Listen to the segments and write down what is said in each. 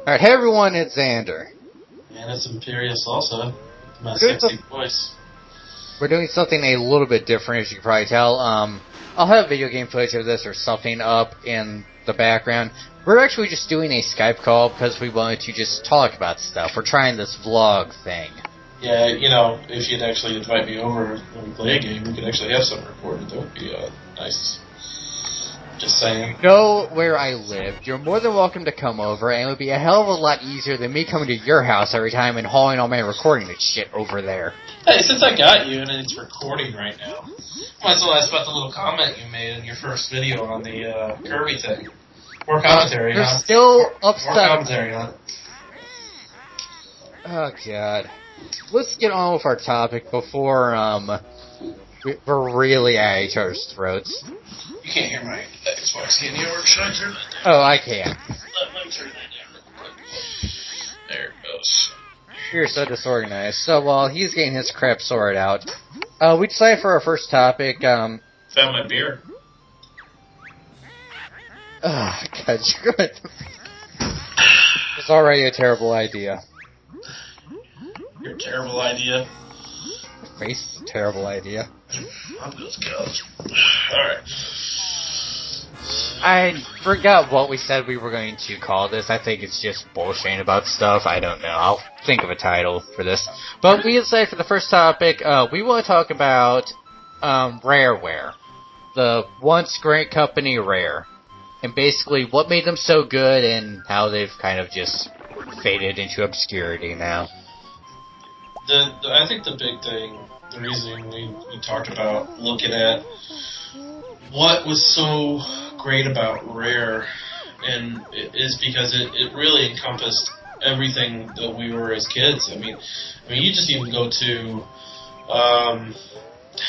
Alright, hey everyone, it's Xander. And it's Imperial Salsa, my sexy voice. We're doing something a little bit different, as you can probably tell. I'll have video game footage of this or something up in the background. We're actually just doing a Skype call because we wanted to just talk about stuff. We're trying this vlog thing. Yeah, you know, if you'd actually invite me over when we play a game, we could actually have something recorded. That would be nice. Just saying. You know where I live. You're more than welcome to come over, and it would be a hell of a lot easier than me coming to your house every time and hauling all my recording and shit over there. Hey, since I got you and it's recording right now, might as well ask about the little comment you made in your first video on the Kirby thing. More commentary, You're huh? still upset. More commentary, huh? Oh, God. Let's get on with our topic before, we're really at each other's throats. You can't hear my Xbox getting over. Should I turn that down? Oh, I can. Let me turn that down real quick. There it goes. You're so disorganized. So while he's getting his crap sorted out, we decided for our first topic, Found my beer. Oh, God, you're good. It's already a terrible idea. Your terrible idea. Your face is a terrible idea. I'm just go. Alright. I forgot what we said we were going to call this. I think it's just bullshitting about stuff. I don't know. I'll think of a title for this. But we decided for the first topic, we want to talk about Rareware. The once great company Rare. And basically what made them so good and how they've kind of just faded into obscurity now. I think the big thing, the reason we talked about looking at what was so great about Rare, and it is because it really encompassed everything that we were as kids. I mean, you just even go to,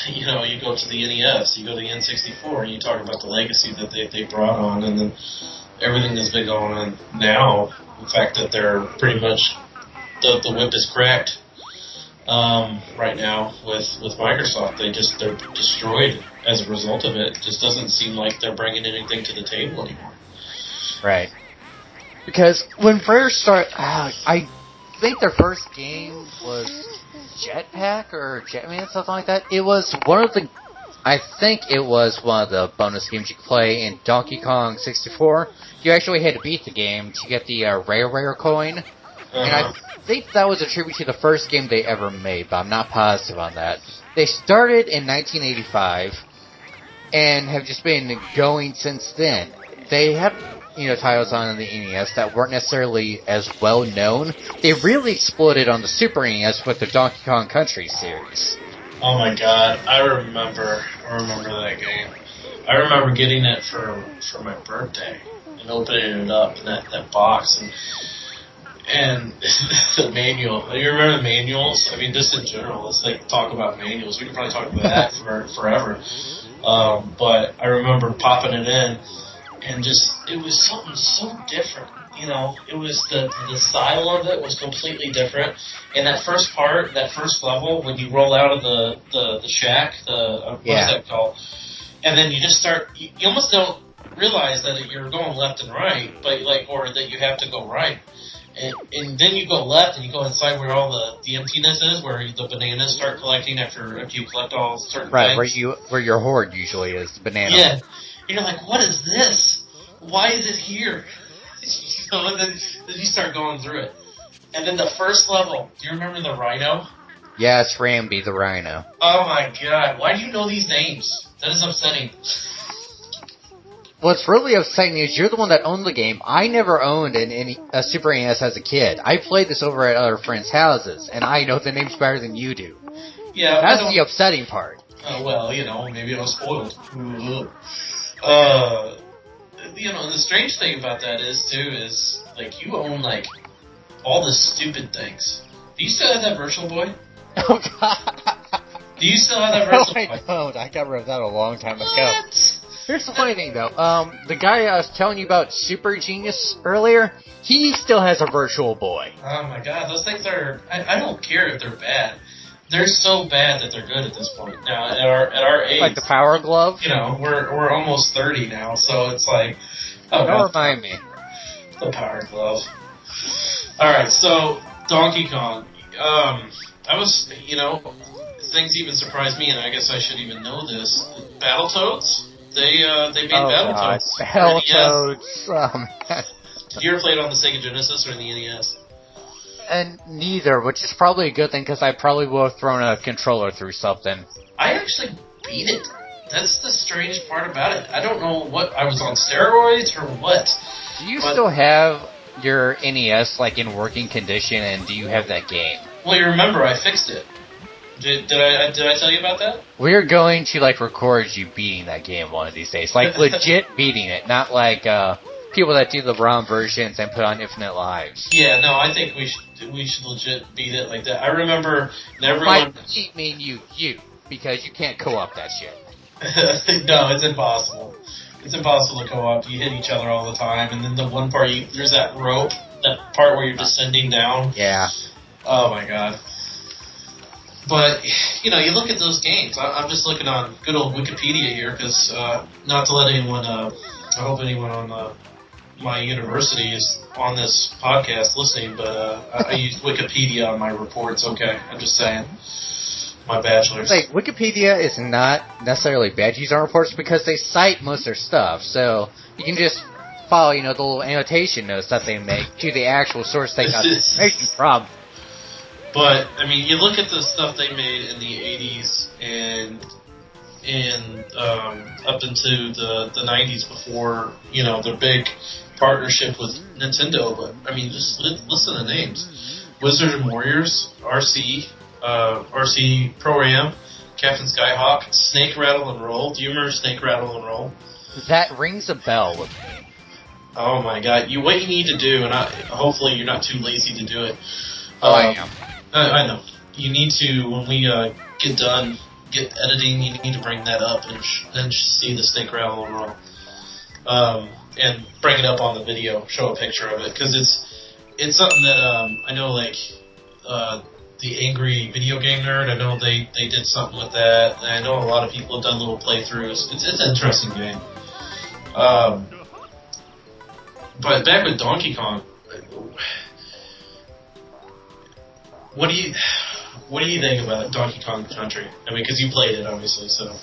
you go to the NES, you go to the N64, and you talk about the legacy that they brought on, and then everything that's been going on now. The fact that they're pretty much the whip is cracked. Right now with Microsoft, they're destroyed as a result of it. It just doesn't seem like they're bringing anything to the table anymore. Right. Because when Rare started, I think their first game was Jetpack or Jetman, something like that. It was I think it was one of the bonus games you could play in Donkey Kong 64. You actually had to beat the game to get the Rare coin. And I think that was a tribute to the first game they ever made, but I'm not positive on that. They started in 1985 and have just been going since then. They have, titles on the NES that weren't necessarily as well known. They really exploded on the Super NES with the Donkey Kong Country series. Oh my God, I remember that game. I remember getting it for my birthday and opening it up in that box and the manual. You remember the manuals? I mean, just in general, let's talk about manuals. We could probably talk about that for forever. But I remember popping it in, and it was something so different. It was the style of it was completely different. And that first part, that first level, when you roll out of the shack, what is that called? And then you just start. You almost don't realize that you're going left and right, or that you have to go right. And then you go left and you go inside where all the emptiness is, where the bananas start collecting after you collect all certain things. Where your hoard usually is, the banana. Yeah. And you're like, what is this? Why is it here? And then you start going through it. And then the first level, do you remember the rhino? Yes, Rambi the rhino. Oh my God, why do you know these names? That is upsetting. What's really upsetting is you're the one that owned the game. I never owned a Super NES as a kid. I played this over at other friends' houses, and I know the names better than you do. Yeah, that's the upsetting part. Oh well, maybe I was spoiled. The strange thing about that is you own all the stupid things. Do you still have that Virtual Boy? Oh God! Do you still have that Virtual Boy? No, I don't. I got rid of that a long time ago. What? Here's the funny thing, though. The guy I was telling you about, Super Genius, earlier, he still has a Virtual Boy. Oh my God, those things are... I don't care if they're bad. They're so bad that they're good at this point. Now, at our age... Like the Power Glove? We're almost 30 now, so it's like... Don't remind me. The Power Glove. Alright, so Donkey Kong. I was, things even surprised me, and I guess I should even know this. Battletoads? They made Battletoads. Battletoads. Man. Did you ever play it on the Sega Genesis or the NES? And neither, which is probably a good thing, because I probably would have thrown a controller through something. I actually beat it. That's the strange part about it. I don't know what, I was on steroids or what. Do you still have your NES, in working condition, and do you have that game? Well, you remember, I fixed it. Did I tell you about that? We're going to, record you beating that game one of these days. Legit beating it, not people that do the ROM versions and put on infinite lives. Yeah, no, I think we should legit beat it like that. I remember everyone... By beat mean you, because you can't co-op that shit. No, it's impossible. It's impossible to co-op. You hit each other all the time, and then the one part, there's that rope, that part where you're descending down. Yeah. Oh my god. But, you look at those games. I'm just looking on good old Wikipedia here, because not to let anyone, I hope anyone on my university is on this podcast listening, but I use Wikipedia on my reports, okay? I'm just saying. My bachelor's. Wikipedia is not necessarily bad to use on reports because they cite most of their stuff, so you can just follow, the little annotation notes that they make to the actual source they got the information from. But, you look at the stuff they made in the 80s and up into the 90s before, their big partnership with Nintendo. But, just listen to the names. Wizard and Warriors, RC Pro-Am, Captain Skyhawk, Snake Rattle and Roll. Do you remember Snake Rattle and Roll? That rings a bell with me. Oh my god. What you need to do, and hopefully you're not too lazy to do it. I am. I know. You need to, when we get editing, you need to bring that up and see the Snake Rattle and Roll. And bring it up on the video, show a picture of it, because it's something that I know, the Angry Video Game Nerd, I know they did something with that, and I know a lot of people have done little playthroughs. It's an interesting game. But back with Donkey Kong, what do you think about Donkey Kong Country? Because you played it, obviously, so...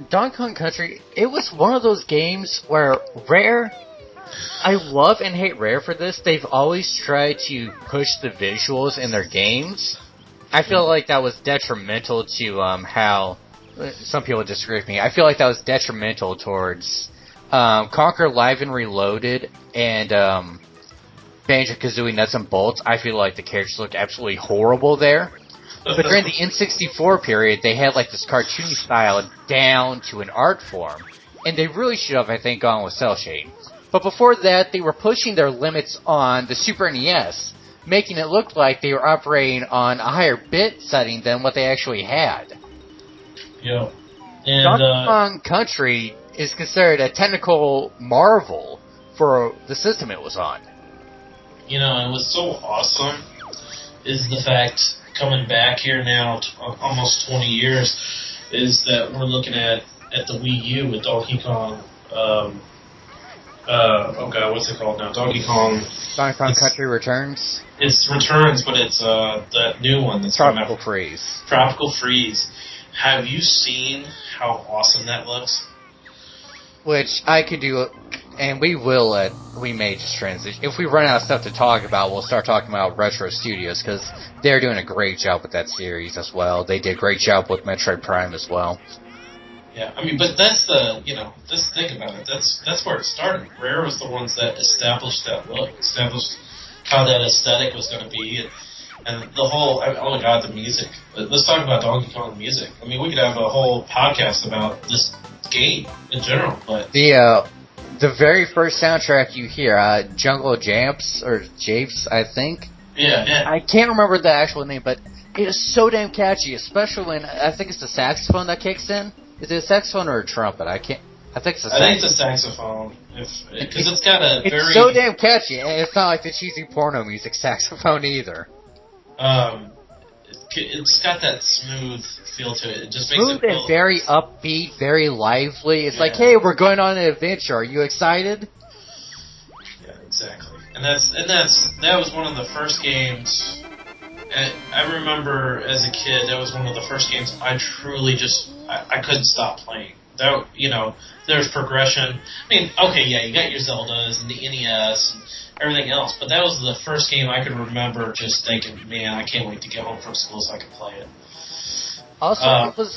Donkey Kong Country, it was one of those games where Rare... I love and hate Rare for this. They've always tried to push the visuals in their games. I feel like that was detrimental to how... Some people disagree with me. I feel like that was detrimental towards Conquer Live and Reloaded and Banjo-Kazooie Nuts and Bolts. I feel like the characters look absolutely horrible there. But during the N64 period, they had this cartoony style down to an art form. And they really should have, I think, gone with cel shading. But before that, they were pushing their limits on the Super NES, making it look like they were operating on a higher bit setting than what they actually had. Yeah. And, Donkey Kong Country is considered a technical marvel for the system it was on. And what's so awesome is the fact, coming back here now, almost 20 years, is that we're looking at the Wii U with Donkey Kong, what's it called now? Donkey Kong Country Returns? It's Returns, but it's that new one that's Tropical Freeze. Tropical Freeze. Have you seen how awesome that looks? Which I could do, and we may just transition. If we run out of stuff to talk about, we'll start talking about Retro Studios, because they're doing a great job with that series as well. They did a great job with Metroid Prime as well. Yeah, but that's just think about it. That's where it started. Rare was the ones that established that look, established how that aesthetic was going to be, and the whole, oh my god, the music. Let's talk about Donkey Kong music. We could have a whole podcast about this game in general, but... The very first soundtrack you hear, Jungle Jamps, or Japes, I think. Yeah. I can't remember the actual name, but it is so damn catchy, especially when, I think it's the saxophone that kicks in. Is it a saxophone or a trumpet? I think it's a saxophone. I think it's a saxophone. Because it's got a very... It's so damn catchy, and it's not like the cheesy porno music saxophone either. It's got that smooth feel to it. It just makes smooth it feel... and very upbeat, very lively. It's like, hey, we're going on an adventure. Are you excited? Yeah, exactly. And that was one of the first games. I remember as a kid, that was one of the first games I truly I couldn't stop playing. That, there's progression. I mean, okay, yeah, you got your Zeldas and the NES and everything else, but that was the first game I could remember just thinking, man, I can't wait to get home from school so I can play it. Also, it was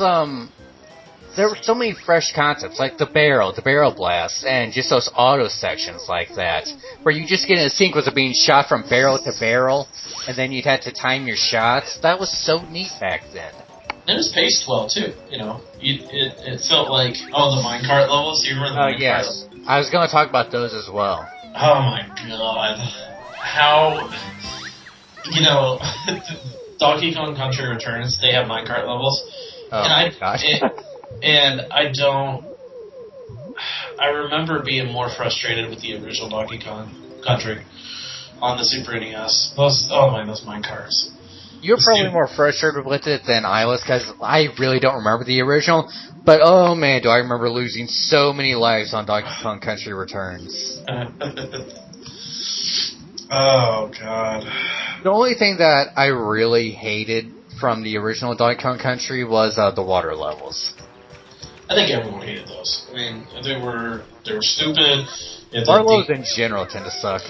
there were so many fresh concepts, like the barrel blast, and just those auto sections like that, where you just get in a sequence of being shot from barrel to barrel, and then you'd have to time your shots. That was so neat back then. And it was paced well, too, It felt like, the minecart levels, you remember the minecart yes. I was going to talk about those as well. Oh my god. How, Donkey Kong Country Returns, they have minecart levels. Oh my gosh. I remember being more frustrated with the original Donkey Kong Country on the Super NES. Those minecarts. You're probably more frustrated with it than I was, because I really don't remember the original. But oh man, do I remember losing so many lives on Donkey Kong Country Returns. Oh god. The only thing that I really hated from the original Donkey Kong Country was the water levels. I think everyone hated those. I mean, they were stupid. Water levels in general tend to suck.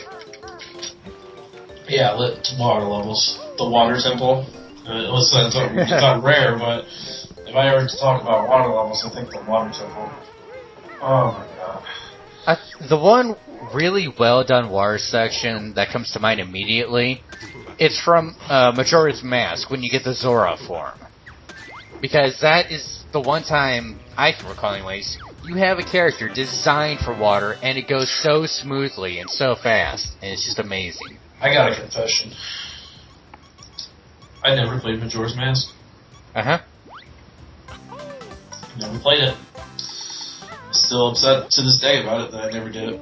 Yeah, water levels. The water temple. It's not rare, but if I ever talk about water levels, I think the water temple. Oh my god. The one really well done water section that comes to mind immediately, it's from Majora's Mask, when you get the Zora form. Because that is the one time, I can recall anyways, you have a character designed for water, and it goes so smoothly and so fast, and it's just amazing. I got a confession. I never played Majora's Mask. Uh-huh. Never played it. Still upset to this day about it that I never did it.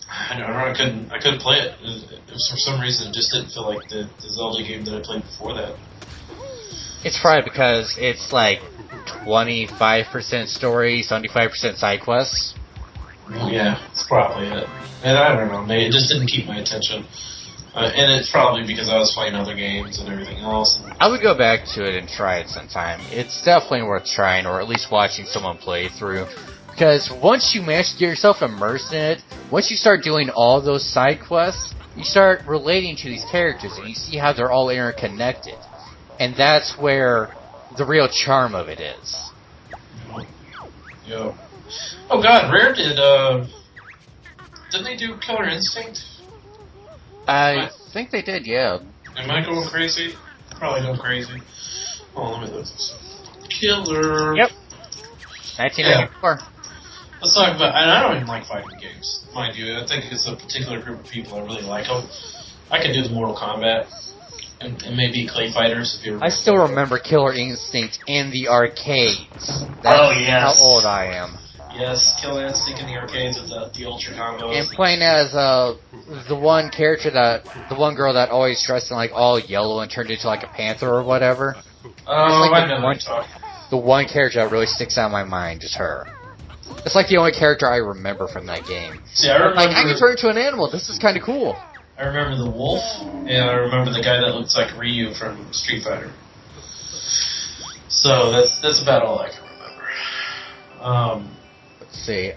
I couldn't play it. It was, for some reason, it just didn't feel like the Zelda game that I played before that. It's probably because it's like 25% story, 75% side quests. Yeah, it's probably it. And I don't know, maybe it just didn't keep my attention. And it's probably because I was playing other games and everything else. I would go back to it and try it sometime. It's definitely worth trying, or at least watching someone play through. Because once you manage to get yourself immersed in it, once you start doing all those side quests, you start relating to these characters, and you see how they're all interconnected. And that's where the real charm of it is. Yeah. Oh god, Rare didn't they do Killer Instinct? I think they did, yeah. Am I going crazy? Probably going crazy. Oh, let me look this up. Killer. Yep. 1994. Yeah. Let's talk about, and I don't even like fighting games, mind you. I think it's a particular group of people I really like them. I can do the Mortal Kombat, and maybe Clay Fighters if you remember. I still remember Killer Instinct in the arcades. That's yes. how old I am. Yes, Killer Instinct in the arcades with the Ultra combos. And playing as the one girl that always dressed in like all yellow and turned into like a panther or whatever. Oh, like I know what you're talking. The one character that really sticks out in my mind is her. It's like the only character I remember from that game. See, I remember, like, I can turn into an animal. This is kind of cool. I remember the wolf, and I remember the guy that looks like Ryu from Street Fighter. So that's about all I can remember. Let's see.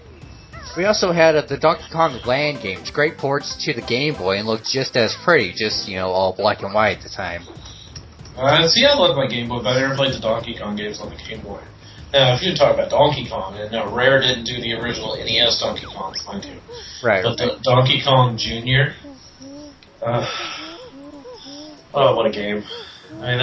We also had the Donkey Kong Land games, great ports to the Game Boy, and looked just as pretty, just, all black and white at the time. See, I love my Game Boy, but I never played the Donkey Kong games on the Game Boy. Now, if you talk about Donkey Kong, and no, Rare didn't do the original NES Donkey Kong, mind you. Right. But the Donkey Kong Jr., oh, what a game. I mean,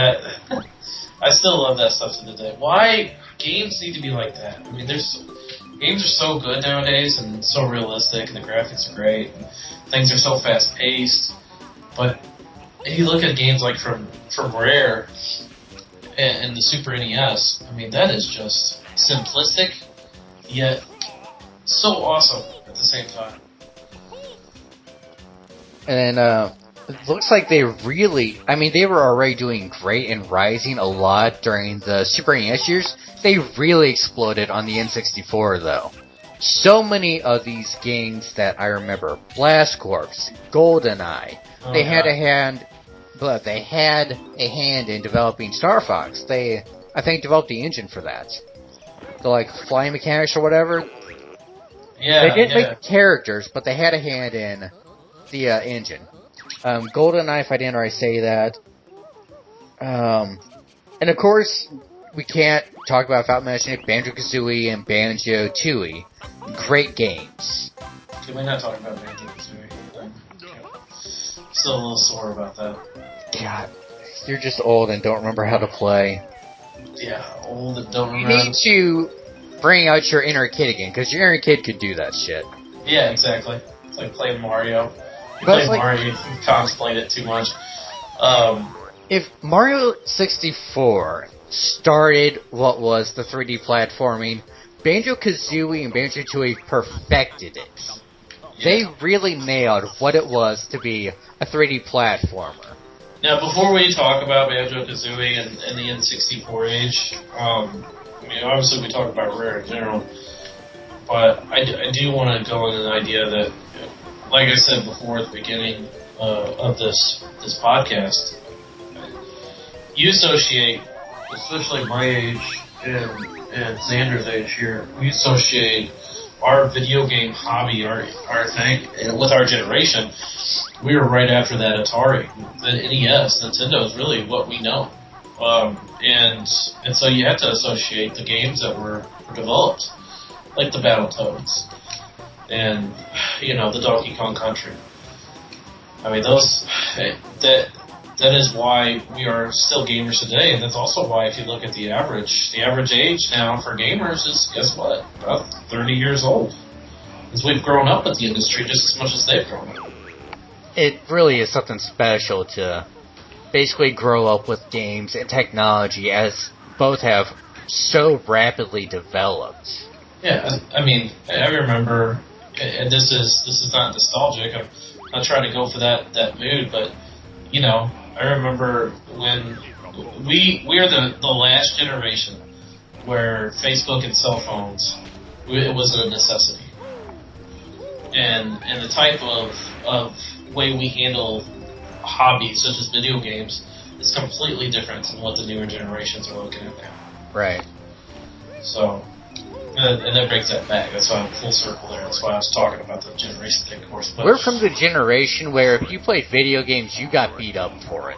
I still love that stuff to the day. Why games need to be like that? I mean, games are so good nowadays, and so realistic, and the graphics are great, and things are so fast-paced, but if you look at games like from Rare and the Super NES, I mean, that is just simplistic, yet so awesome at the same time. And it looks like they were already doing great and rising a lot during the Super NES years. They really exploded on the N64, though. so many of these games that I remember. Blast Corps, GoldenEye. They had a hand, but they had a hand in developing Star Fox. They, I think, developed the engine for that. The, like, flying mechanics or whatever. Yeah, they didn't make characters, but they had a hand in the engine. GoldenEye, if I didn't already say that. And of course, we can't talk about without mentioning Banjo-Kazooie and Banjo-Tooie. Great games. Can we not talk about Banjo-Kazooie? Still a little sore about that. God, you're just old and don't remember how to play. Yeah, old and don't You remember. need to bring out your inner kid again, because your inner kid could do that shit. Yeah, exactly. It's like playing Mario. You But play Mario, you contemplate it too much. If Mario 64 started what was the 3D platforming, Banjo-Kazooie and Banjo-Tooie perfected it. Yeah. They really nailed what it was to be a 3D platformer. Now, before we talk about Banjo-Kazooie and the N64 age, I mean, obviously we talk about Rare in general, but I do want to go into the idea that, like I said before at the beginning of this podcast, you associate, especially my age and Xander's age here, we associate our video game hobby, our thing, and with our generation, we were right after that Atari. The NES, Nintendo is really what we know. And so you have to associate the games that were developed, like the Battletoads, and, you know, the Donkey Kong Country. I mean, that is why we are still gamers today, and that's also why if you look at the average age now for gamers is, guess what, about 30 years old. Because we've grown up with the industry just as much as they've grown up. It really is something special to basically grow up with games and technology as both have so rapidly developed. Yeah, I mean, I remember, and this is not nostalgic, I'm not trying to go for that mood, but, you know, I remember when we are the last generation where Facebook and cell phones, it was a necessity. And the type of way we handle hobbies such as video games is completely different than what the newer generations are looking at now. Right. So, and that brings that back. That's why I'm full circle there. That's why I was talking about the generation thing, of course. But we're from the generation where if you played video games, you got beat up for it.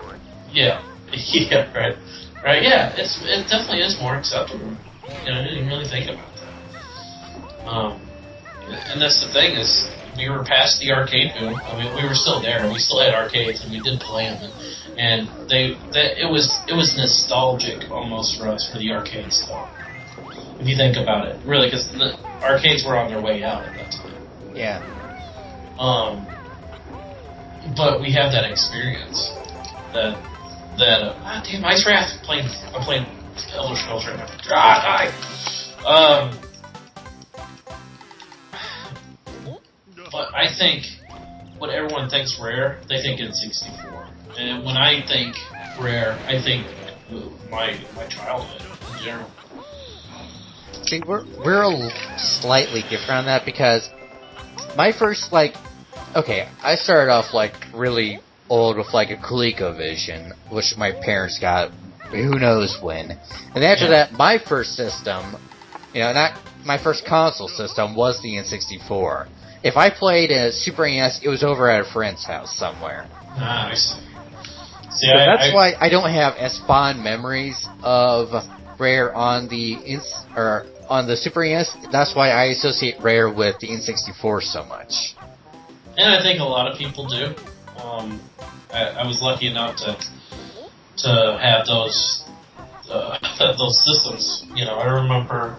Yeah. Yeah, right, yeah, it definitely is more acceptable. You know, I didn't really think about that. And that's the thing is, we were past the arcade boom. I mean, we were still there. We still had arcades, and we did play them. And it was nostalgic almost for us for the arcades, though. If you think about it, really, because the arcades were on their way out at that time. Yeah. But we have that experience that damn Ice Wrath. I'm playing Elder Scrolls right now. But I think what everyone thinks Rare, they think N64. And when I think Rare, I think my childhood in general. See, we're slightly different on that because my first, I started off, really old with, a ColecoVision, which my parents got who knows when. And after that, my first system, not my first console system, was the N64. If I played a Super NES, it was over at a friend's house somewhere. Nice. See, so that's why I don't have as fond memories of Rare on the Super NES. That's why I associate Rare with the N64 so much. And I think a lot of people do. I was lucky enough to have those systems. I remember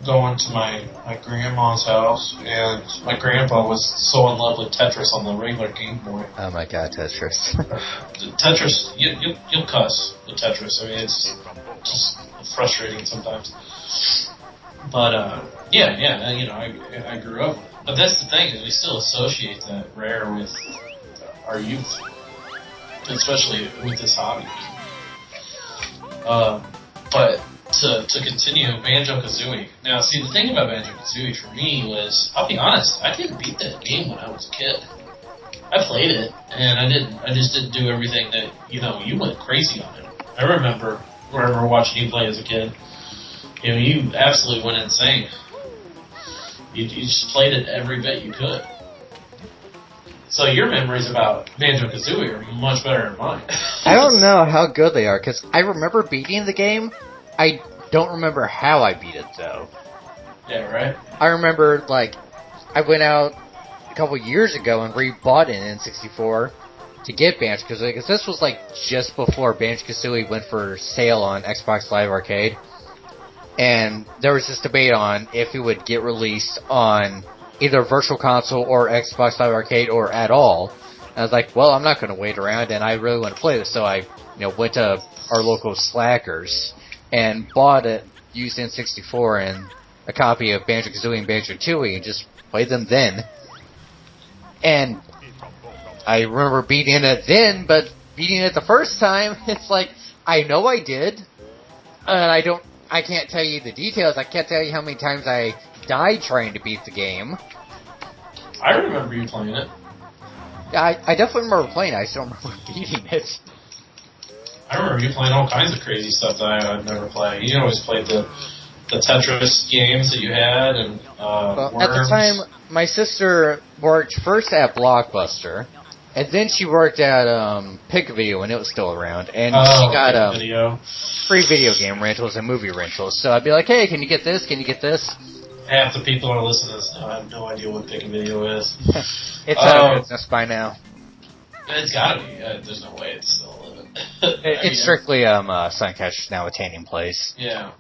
going to my grandma's house, and my grandpa was so in love with Tetris on the regular Game Boy. Oh my god, Tetris. Tetris, you'll cuss with Tetris. I mean, it's just frustrating sometimes. But, I grew up with it. But that's the thing, is we still associate that Rare with our youth. Especially with this hobby. But to continue, Banjo-Kazooie. Now, see, the thing about Banjo-Kazooie for me was, I'll be honest, I didn't beat that game when I was a kid. I played it, and I just didn't do everything that, you went crazy on it. I remember watching you play as a kid. You absolutely went insane. You just played it every bit you could. So your memories about Banjo-Kazooie are much better than mine. I don't know how good they are, because I remember beating the game. I don't remember how I beat it, though. Yeah, right? I remember, I went out a couple years ago and rebought an N64 to get Banjo-Kazooie, because this was, just before Banjo-Kazooie went for sale on Xbox Live Arcade. And there was this debate on if it would get released on either Virtual Console or Xbox Live Arcade or at all. And I was like, well, I'm not going to wait around, and I really want to play this. So I went to our local Slackers and bought it, used N64 and a copy of Banjo-Kazooie and Banjo-Tooie and just played them then. And I remember beating it then, but beating it the first time, it's I know I did, and I can't tell you the details. I can't tell you how many times I died trying to beat the game. I remember you playing it. Yeah, I definitely remember playing it. I just don't remember beating it. I remember you playing all kinds of crazy stuff that I'd never played. You always played the Tetris games that you had, and well, Worms. At the time, my sister worked first at Blockbuster, and then she worked at Pick Video when it was still around, and she got free video game rentals and movie rentals. So I'd be like, hey, can you get this? Can you get this? Half the people are listening to this now. I have no idea what Pick Video is. It's out of business by now. It's gotta be. There's no way it's still living. It's strictly Suncatcher's now attaining place. Yeah.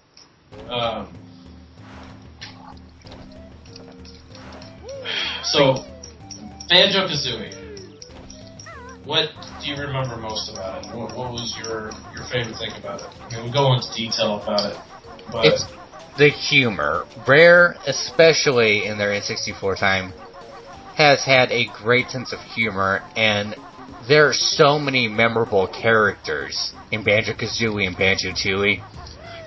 So, Banjo-Kazooie. What do you remember most about it? What was your favorite thing about it? We'll go into detail about it, but it's the humor. Rare, especially in their N64 time, has had a great sense of humor, and there are so many memorable characters in Banjo-Kazooie and Banjo-Tooie.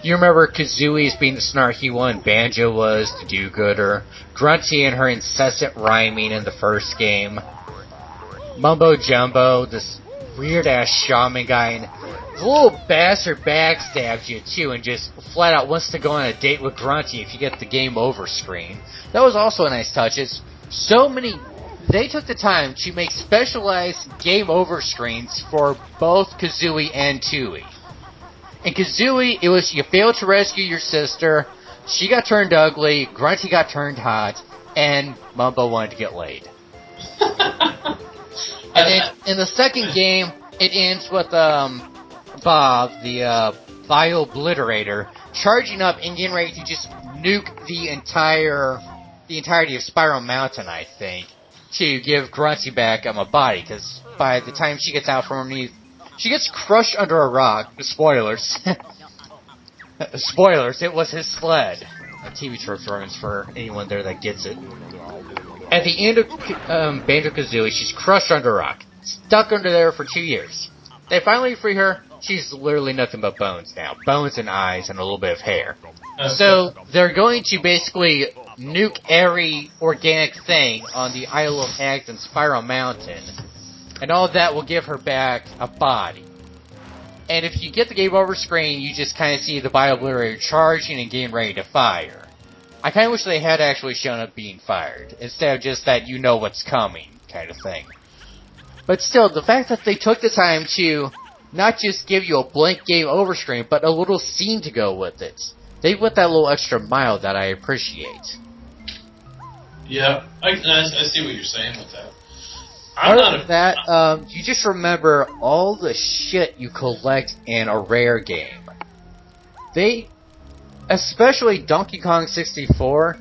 You remember Kazooie as being the snarky one, Banjo was the do-gooder, Grunty and her incessant rhyming in the first game, Mumbo Jumbo, this weird-ass shaman guy, and the little bastard backstabs you, too, and just flat-out wants to go on a date with Grunty if you get the game over screen. That was also a nice touch. They took the time to make specialized game over screens for both Kazooie and Tooie. In Kazooie, it was you failed to rescue your sister, she got turned ugly, Grunty got turned hot, and Mumbo wanted to get laid. And then in the second game, it ends with Bob, the Bio-Obliterator, charging up and getting ready to just nuke the entirety of Spiral Mountain, I think, to give Grunty back a body, because by the time she gets out from underneath, she gets crushed under a rock. Spoilers. Spoilers, it was his sled. A TV reference for anyone there that gets it. At the end of Banjo-Kazooie, she's crushed under a rock. Stuck under there for 2 years. They finally free her. She's literally nothing but bones now. Bones and eyes and a little bit of hair. So they're going to basically nuke every organic thing on the Isle of Hags and Spiral Mountain. And all that will give her back a body. And if you get the game over screen, you just kind of see the Bio-Obliterator charging and getting ready to fire. I kind of wish they had actually shown up being fired, instead of just that you know what's coming kind of thing. But still, the fact that they took the time to not just give you a blank game over screen, but a little scene to go with it. They went that little extra mile that I appreciate. Yeah, I see what you're saying with that. Other than that, you just remember all the shit you collect in a Rare game. Especially Donkey Kong 64,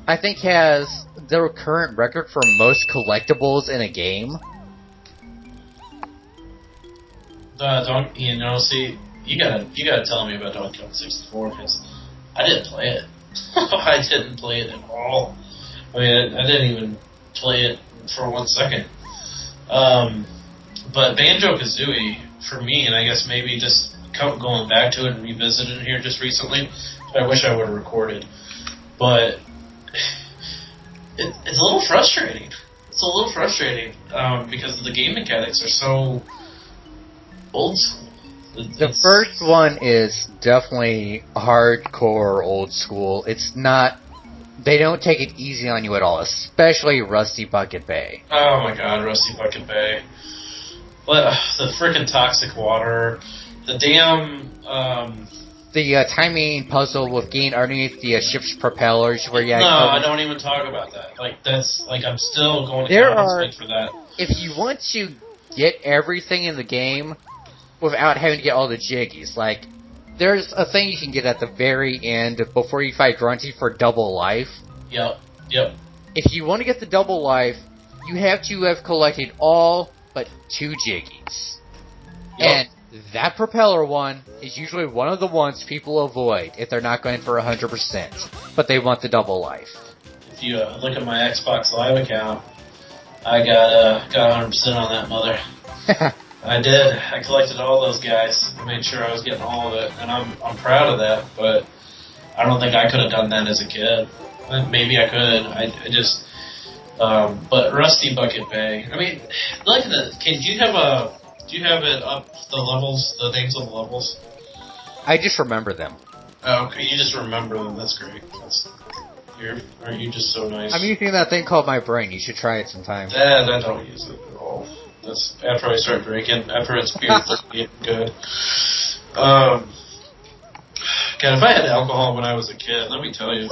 I think has the current record for most collectibles in a game. See, you gotta tell me about Donkey Kong 64, because I didn't play it. I didn't play it at all. I mean, I didn't even play it for 1 second. But Banjo-Kazooie, for me, and I guess maybe just going back to it and revisiting it here just recently. I wish I would have recorded. But it's a little frustrating. It's a little frustrating because the game mechanics are so old school. The first one is definitely hardcore old school. It's not... They don't take it easy on you at all, especially Rusty Bucket Bay. Oh my god, Rusty Bucket Bay. The frickin' toxic water. The damn... The timing puzzle with getting underneath the ship's propellers where you... No, I don't even talk about that. I'm still going to compensate for that. If you want to get everything in the game without having to get all the jiggies, there's a thing you can get at the very end before you fight Grunty for double life. Yep. If you want to get the double life, you have to have collected all but 2 jiggies. Yep. And that propeller one is usually one of the ones people avoid if they're not going for 100%, but they want the double life. If you look at my Xbox Live account, I got 100% on that mother. I did. I collected all those guys. I made sure I was getting all of it, and I'm proud of that. But I don't think I could have done that as a kid. Maybe I could. I just. But Rusty Bucket Bay. I mean, look at this. Do you have it up the levels, the names of the levels? I just remember them. Oh, okay. You just remember them. That's great. Aren't you just so nice? I'm using that thing called my brain. You should try it sometime. I don't use it at all. That's after I start drinking. After it's beer, good. God, if I had alcohol when I was a kid, let me tell you.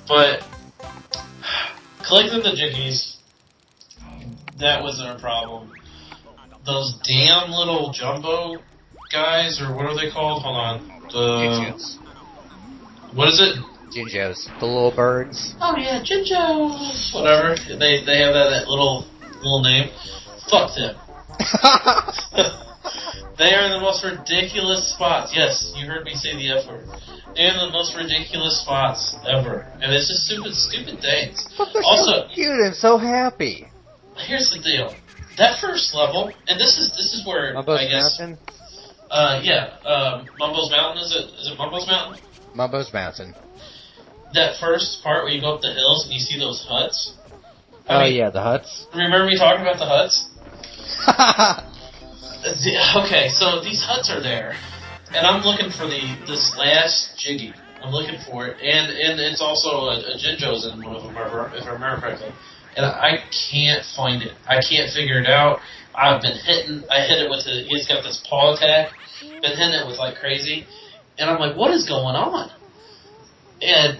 But collecting the jiggies, that wasn't a problem. Those damn little jumbo guys, or what are they called? Hold on. Jinjos. What is it? Jinjos. The little birds. Oh yeah, Jinjos. Whatever. They have that little name. Fuck them. They are in the most ridiculous spots. Yes, you heard me say the F word. They're in the most ridiculous spots ever. And it's just stupid things. But they're also, so cute and so happy. Here's the deal. That first level, and this is where Mumbo's I guess Mountain? Mumbo's Mountain, is it Mumbo's Mountain? Mumbo's Mountain. That first part where you go up the hills and you see those huts. Yeah, the huts. Remember me talking about the huts? Okay, so these huts are there, and I'm looking for this last jiggy. I'm looking for it, and it's also a Jinjo's in one of them, if I remember correctly. And I can't find it. I can't figure it out. I've been hitting. I hit it with he's got this paw attack. Been hitting it with like crazy, and I'm like, what is going on? And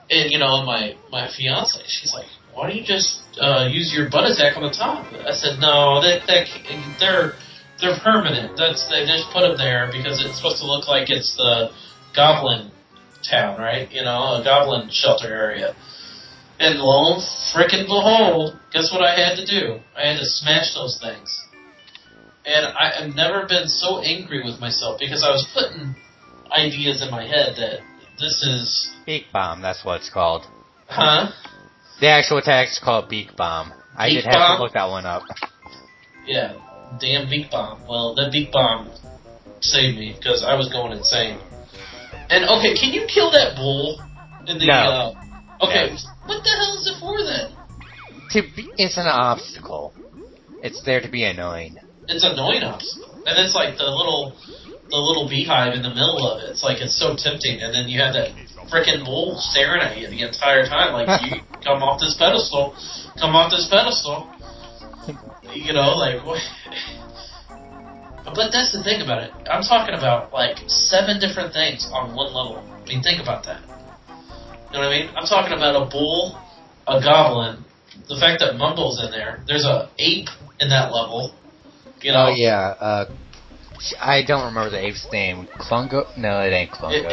my fiance, she's like, why don't you just use your butt attack on the top? I said, no, they're permanent. They just put them there because it's supposed to look like it's the goblin town, right? A goblin shelter area. And lo and frickin' behold, guess what I had to do? I had to smash those things. And I've never been so angry with myself because I was putting ideas in my head that this is... Beak Bomb, that's what it's called. Huh? The actual attack's called Beak Bomb. I did have to look that one up. Yeah, damn Beak Bomb. Well, that Beak Bomb saved me because I was going insane. And, okay, can you kill that bull? No. Okay, no. What the hell is it for then? It's an obstacle. It's there to be annoying. It's annoying obstacle. And it's like the little beehive in the middle of it. It's like it's so tempting, and then you have that frickin' bull staring at you the entire time, like you come off this pedestal. What? But that's the thing about it. I'm talking about like 7 different things on one level. I mean, think about that. You know what I mean? I'm talking about a bull, a goblin, the fact that Mumbo's in there. There's a ape in that level. Oh yeah. I don't remember the ape's name. Klungo? No, it ain't Klungo.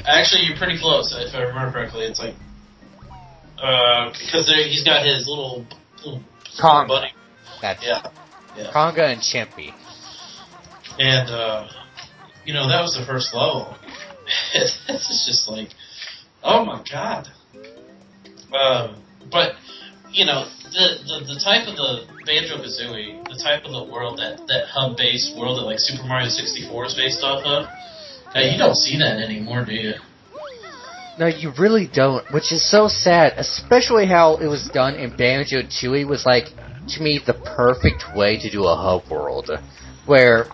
Actually, you're pretty close. If I remember correctly, it's like because he's got his little Conga. buddy. Yeah. Conga and Chimpy. And that was the first level. It's just like, oh my god. But the type of the Banjo-Kazooie, the type of the world, that hub-based world that like Super Mario 64 is based off of, you don't see that anymore, do you? No, you really don't, which is so sad, especially how it was done in Banjo-Tooie was like, to me, the perfect way to do a hub world. Where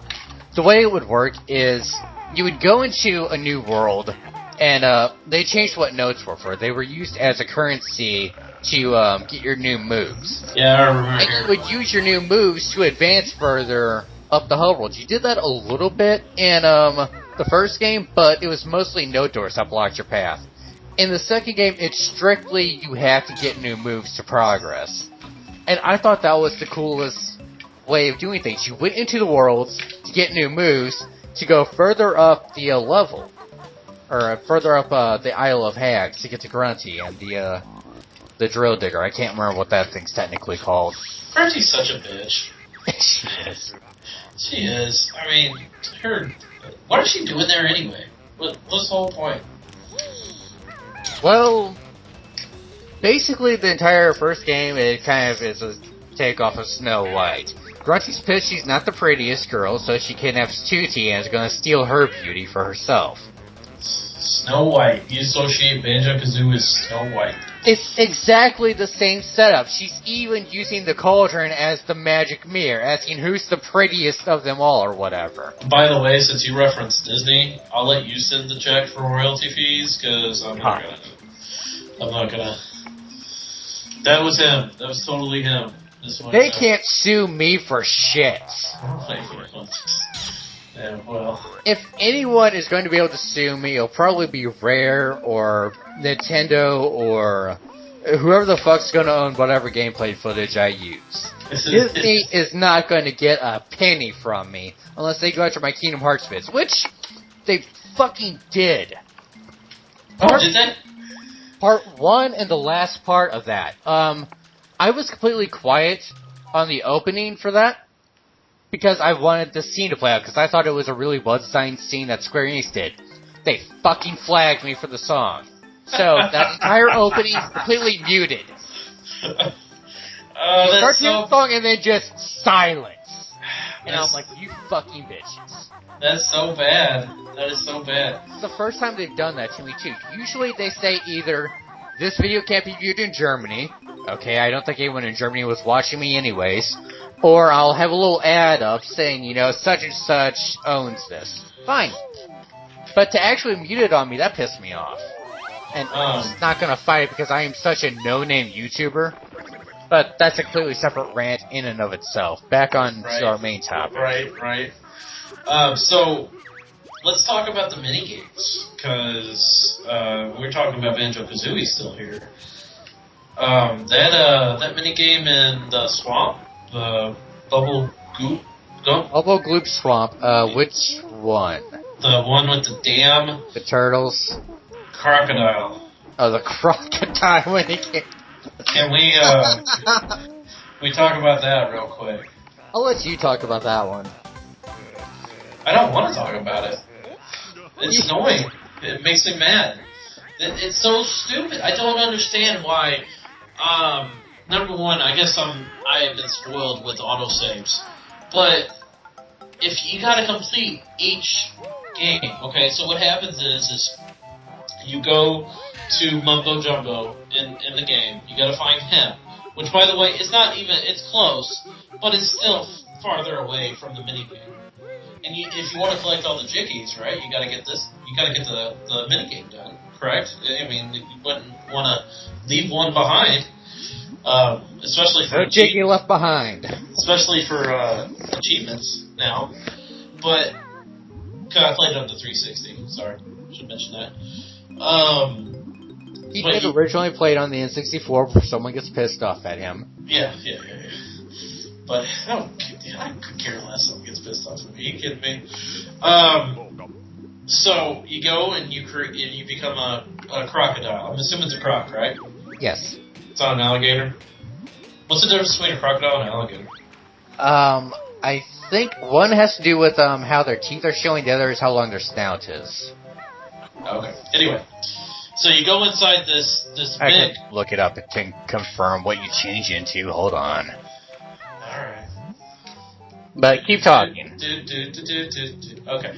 the way it would work is you would go into a new world, and they changed what notes were for. They were used as a currency to get your new moves. Yeah, I remember. And you would use your new moves to advance further up the hub world. You did that a little bit in the first game, but it was mostly note doors that blocked your path. In the second game, it's strictly you have to get new moves to progress. And I thought that was the coolest way of doing things. You went into the worlds to get new moves to go further up the level. Or further up the Isle of Hags to get to Grunty and the Drill Digger. I can't remember what that thing's technically called. Grunty's such a bitch. She is. She is. I mean, what is she doing there anyway? What's the whole point? Well, basically the entire first game, it kind of is a takeoff of Snow White. Grunty's pissed she's not the prettiest girl, so she kidnaps Tootie and is going to steal her beauty for herself. Snow White. You associate Banjo-Kazooie with Snow White. It's exactly the same setup. She's even using the cauldron as the magic mirror, asking who's the prettiest of them all or whatever. By the way, since you referenced Disney, I'll let you send the check for royalty fees, because I'm not gonna. That was him. That was totally him. They can't sue me for shit. Yeah, well. If anyone is going to be able to sue me, it'll probably be Rare or Nintendo or whoever the fuck's going to own whatever gameplay footage I use. Disney is not going to get a penny from me unless they go after my Kingdom Hearts bits, which they fucking did. Did they? Part 1 and the last part of that. I was completely quiet on the opening for that because I wanted the scene to play out because I thought it was a really well-designed scene that Square Enix did. They fucking flagged me for the song. So that entire opening is completely muted. Start the song and then just silence. And I'm like, you fucking bitches. That's so bad. That is so bad. It's the first time they've done that to me, too. Usually they say either, this video can't be viewed in Germany. Okay, I don't think anyone in Germany was watching me anyways. Or I'll have a little ad up saying, you know, such and such owns this. Fine. But to actually mute it on me, that pissed me off. And I'm not gonna fight it because I am such a no-name YouTuber. But that's a completely separate rant in and of itself. Back on to our main topic. Right. So, let's talk about the minigames, because we're talking about Banjo-Kazooie still here. That minigame in the swamp, the Bubble Gloop Swamp, which one? The one with the dam? The turtles? Crocodile. Oh, the crocodile minigame. Can we talk about that real quick? I'll let you talk about that one. I don't want to talk about it. It's annoying. It makes me mad. It's so stupid. I don't understand why. Number one, I guess I have been spoiled with autosaves. But if you gotta complete each game, okay, so what happens is you go to Mumbo Jumbo in the game. You gotta find him. Which, by the way, is not even, it's close, but it's still farther away from the minigame. And if you want to collect all the jickeys, right, you gotta get the minigame done, correct? I mean, you wouldn't want to leave one behind, especially for no jiggy left behind. Especially for achievements now. But I played it on the 360. Sorry, should mention that. He did originally play it on the N64 before someone gets pissed off at him. Yeah. But I could care less if someone gets pissed off at me. Are you kidding me? So you go and you become a crocodile. I'm assuming it's a croc, right? Yes. It's not an alligator. What's the difference between a crocodile and an alligator? I think one has to do with how their teeth are showing. The other is how long their snout is. Okay. Anyway, So you go inside this I big. can look it up and confirm what you change into. Hold on. Alright. But keep talking. Okay.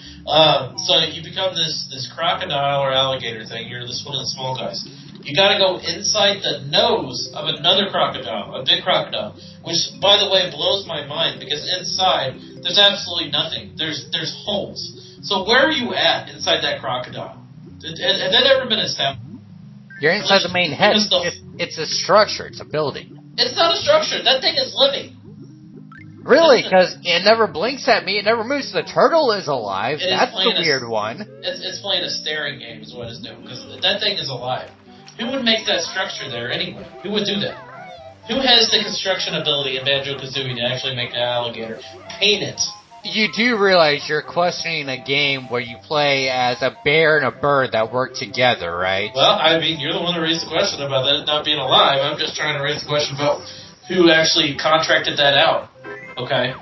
So you become this crocodile or alligator thing. You're this one of the small guys. You gotta go inside the nose of another crocodile, a big crocodile. Which, by the way, blows my mind because inside there's absolutely nothing. There's holes. So where are you at inside that crocodile? Had that ever been established? You're inside the main head. It's a structure. It's a building. It's not a structure. That thing is living. Really? Because it never blinks at me. It never moves. The turtle is alive. That's the weird one. It's playing a staring game is what it's doing. Because that thing is alive. Who would make that structure there anyway? Who would do that? Who has the construction ability in Banjo-Kazooie to actually make an alligator? Paint it. You do realize you're questioning a game where you play as a bear and a bird that work together, right? Well, I mean, you're the one that raised the question about that not being alive. I'm just trying to raise the question about who actually contracted that out. Okay?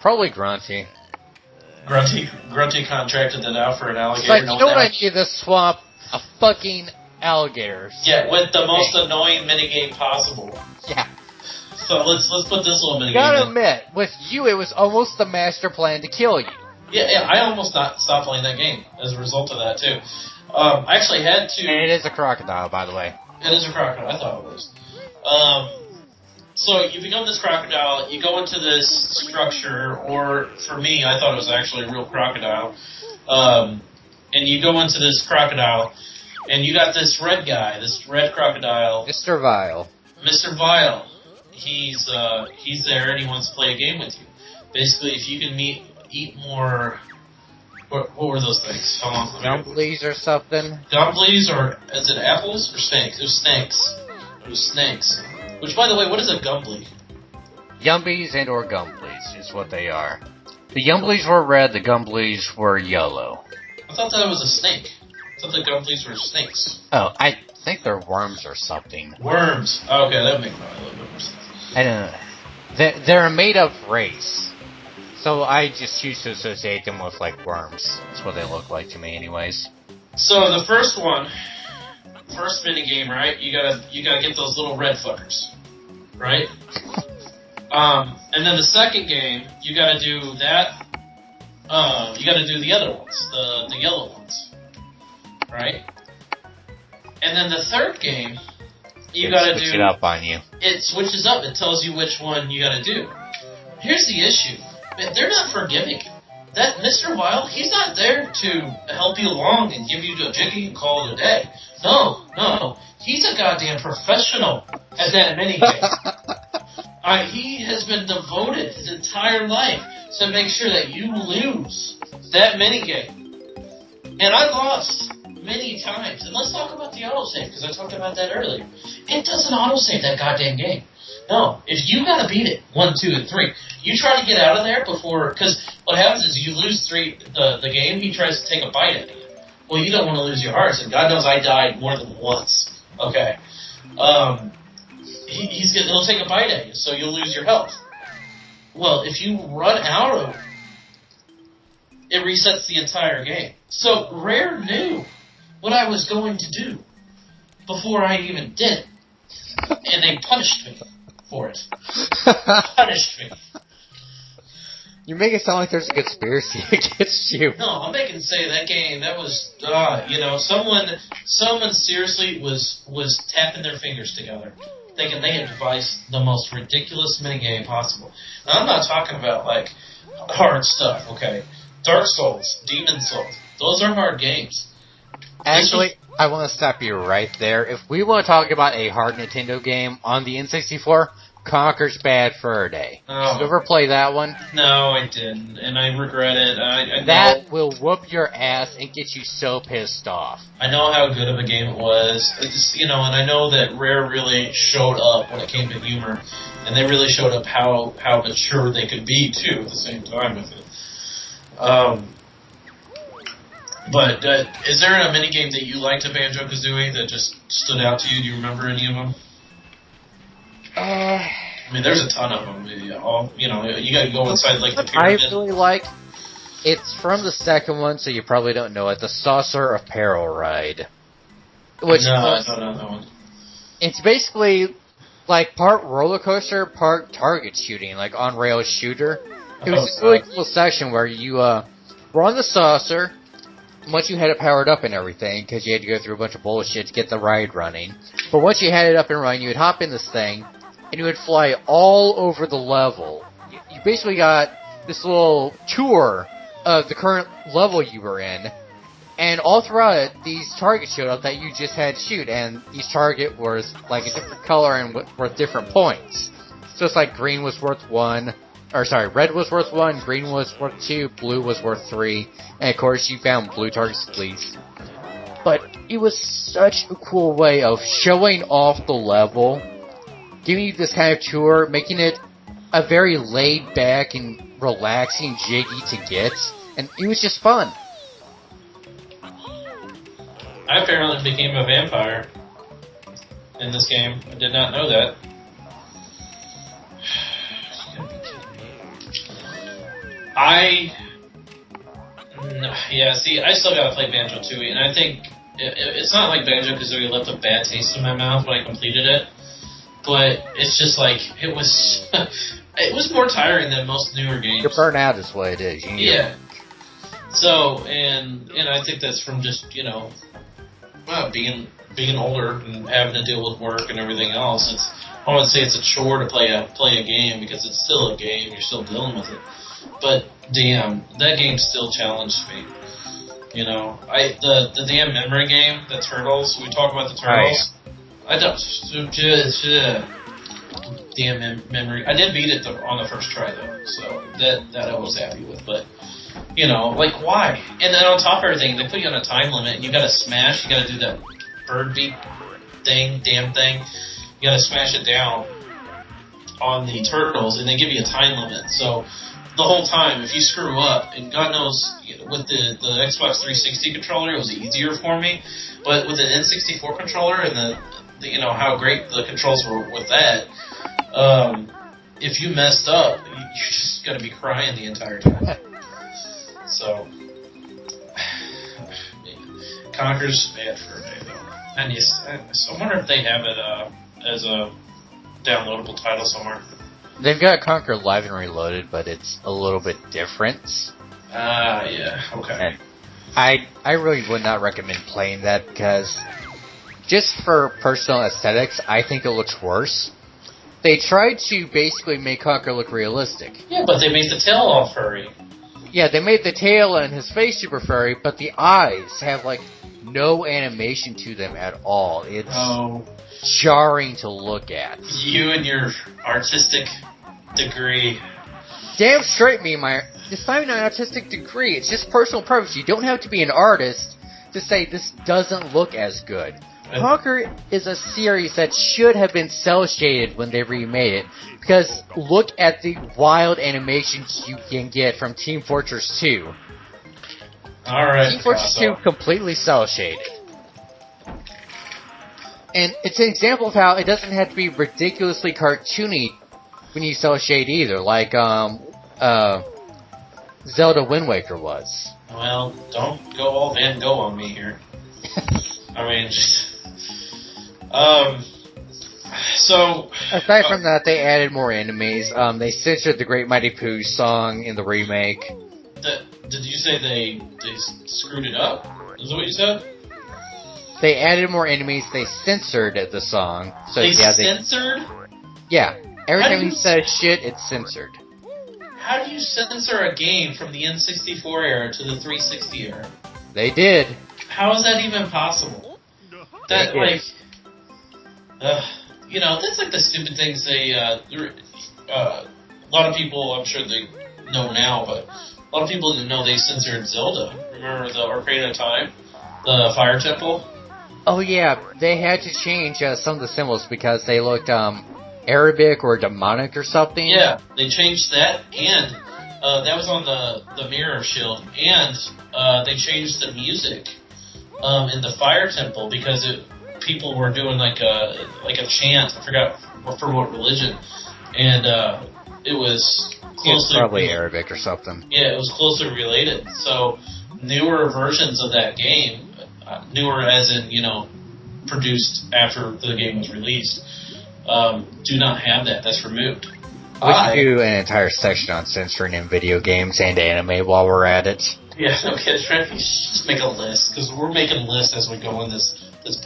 Probably Grunty. Grunty contracted that out for an alligator. But you know what I need to swap? A fucking alligator. Yeah, with the most annoying minigame possible. Yeah. So let's put this little minigame Gotta in. admit, with you it was almost the master plan to kill you. Yeah, I almost stopped playing that game as a result of that, too. I actually had to... And it is a crocodile, by the way. It is a crocodile, I thought it was. So you become this crocodile, you go into this structure, or for me, I thought it was actually a real crocodile. And you go into this crocodile, and you got this red guy, this red crocodile. Mr. Vile. Mr. Vile. He's there and he wants to play a game with you. Basically, if you can eat more... What were those things? Hold on. Gumblies or something? Gumblies, or is it apples or snakes? It was snakes. It was snakes. Which, by the way, what is a gumbly? Yumbies and or Gumblies is what they are. The Yumblies were red, the Gumblies were yellow. I thought that was a snake. I thought the Gumblies were snakes. Oh, I think they're worms or something. Worms. Oh, okay, that would make a little bit more sense. I don't know. They're a made-up race. So I just used to associate them with, like, worms. That's what they look like to me anyways. So the first minigame, right? You gotta get those little red fuckers. Right? And then the second game, you gotta do that. You gotta do the other ones, the yellow ones. Right? And then the third game, you gotta do... Switch it up on you. It switches up. It tells you which one you gotta do. Here's the issue. Man, they're not forgiving. That Mr. Wild, he's not there to help you along and give you a jiggy and call it a day. No. He's a goddamn professional at that minigame. He has been devoted his entire life to make sure that you lose that minigame. And I lost many times. And let's talk about the autosave, because I talked about that earlier. It doesn't autosave that goddamn game. No, if you gotta beat it, 1, 2, and 3, you try to get out of there before, because what happens is you lose the game, he tries to take a bite at you. Well, you don't want to lose your hearts, and God knows I died more than once. Okay. He'll take a bite at you, so you'll lose your health. Well, if you run out of it resets the entire game. So Rare knew what I was going to do before I even did it. And they punished me for it. Punished me. You make it sound like there's a conspiracy against you. No, I'm making it say that game, that was, someone seriously was tapping their fingers together, thinking they had devised the most ridiculous minigame possible. Now, I'm not talking about, like, hard stuff, okay? Dark Souls, Demon Souls, those are hard games. Actually, I want to stop you right there. If we want to talk about a hard Nintendo game on the N64, Conker's Bad Fur Day. Oh. Did you ever play that one? No, I didn't, and I regret it. I that will whoop your ass and get you so pissed off. I know how good of a game it was. It's, and I know that Rare really showed up when it came to humor, and they really showed up how mature they could be, too, at the same time with it. But is there a minigame that you liked of Banjo-Kazooie that just stood out to you? Do you remember any of them? I mean, there's a ton of them. You got to go inside like the pyramid. I really like. It's from the second one, so you probably don't know it. The Saucer of Peril ride. Which no, I don't know that one. It's basically like part roller coaster, part target shooting, like on rail shooter. It was this really cool section where you were on the saucer. Once you had it powered up and everything, because you had to go through a bunch of bullshit to get the ride running. But once you had it up and running, you would hop in this thing, and you would fly all over the level. You basically got this little tour of the current level you were in, and all throughout it, these targets showed up that you just had to shoot, and each target was like a different color and worth different points. So it's like green was worth 1, red was worth 1, green was worth 2, blue was worth 3, and of course you found blue targets least. But it was such a cool way of showing off the level, giving you this kind of tour, making it a very laid back and relaxing jiggy to get, and it was just fun. I apparently became a vampire in this game. I did not know that. I still gotta play Banjo-Tooie, and I think it's not like Banjo-Kazooie left a bad taste in my mouth when I completed it, but it's just like, it was more tiring than most newer games. You're burnt out is what it is. Yeah. So, and I think that's from just, being older and having to deal with work and everything else. I wouldn't say it's a chore to play a game, because it's still a game. You're still dealing with it. But damn, that game still challenged me. The damn memory game, the Turtles. We talk about the Turtles. Oh, yeah. I don't. Damn memory. I did beat it on the first try though, so that I was happy with. But like, why? And then on top of everything, they put you on a time limit, and you gotta smash. You gotta do that bird beat damn thing. You gotta smash it down on the Turtles, and they give you a time limit. So the whole time, if you screw up, and God knows, with the Xbox 360 controller, it was easier for me. But with the N64 controller and the how great the controls were with that, if you messed up, you just gotta be crying the entire time. So, Conker's bad for a day though, and I wonder if they have it as a downloadable title somewhere. They've got Conker Live and Reloaded, but it's a little bit different. Yeah, okay. And I really would not recommend playing that, because just for personal aesthetics, I think it looks worse. They tried to basically make Conker look realistic. Yeah, but they made the tail all furry. Yeah, they made the tail and his face super furry, but the eyes have, like, no animation to them at all. It's jarring to look at. You and your artistic degree. Damn straight, it's not even an artistic degree, it's just personal preference. You don't have to be an artist to say this doesn't look as good. Conker is a series that should have been cel-shaded when they remade it, because look at the wild animations you can get from Team Fortress 2. Alright. Team Fortress 2 completely cel-shaded. And it's an example of how it doesn't have to be ridiculously cartoony when you cel-shade either, like Zelda Wind Waker was. Well, don't go all Van Gogh on me here. I mean, so... Aside from that, they added more enemies. They censored the Great Mighty Pooh song in the remake. Did you say they screwed it up? Is that what you said? They added more enemies. They censored the song. So they censored? Yeah. Every time he says shit, it's censored. How do you censor a game from the N64 era to the 360 era? They did. How is that even possible? That, like... that's like the stupid things they... a lot of people, I'm sure they know now, but a lot of people didn't know they censored Zelda. Remember the Ocarina of Time? The Fire Temple? Oh yeah, they had to change some of the symbols because they looked Arabic or demonic or something. Yeah, they changed that, and that was on the Mirror Shield, and they changed the music in the Fire Temple because people were doing like a chant. I forgot for what religion, and it was closely probably Arabic or something. Yeah, it was closely related. So newer versions of that game, newer as in produced after the game was released do not have that. That's removed. We should do an entire section on censoring in video games and anime while we're at it. Yeah, okay, just make a list, because we're making lists as we go in this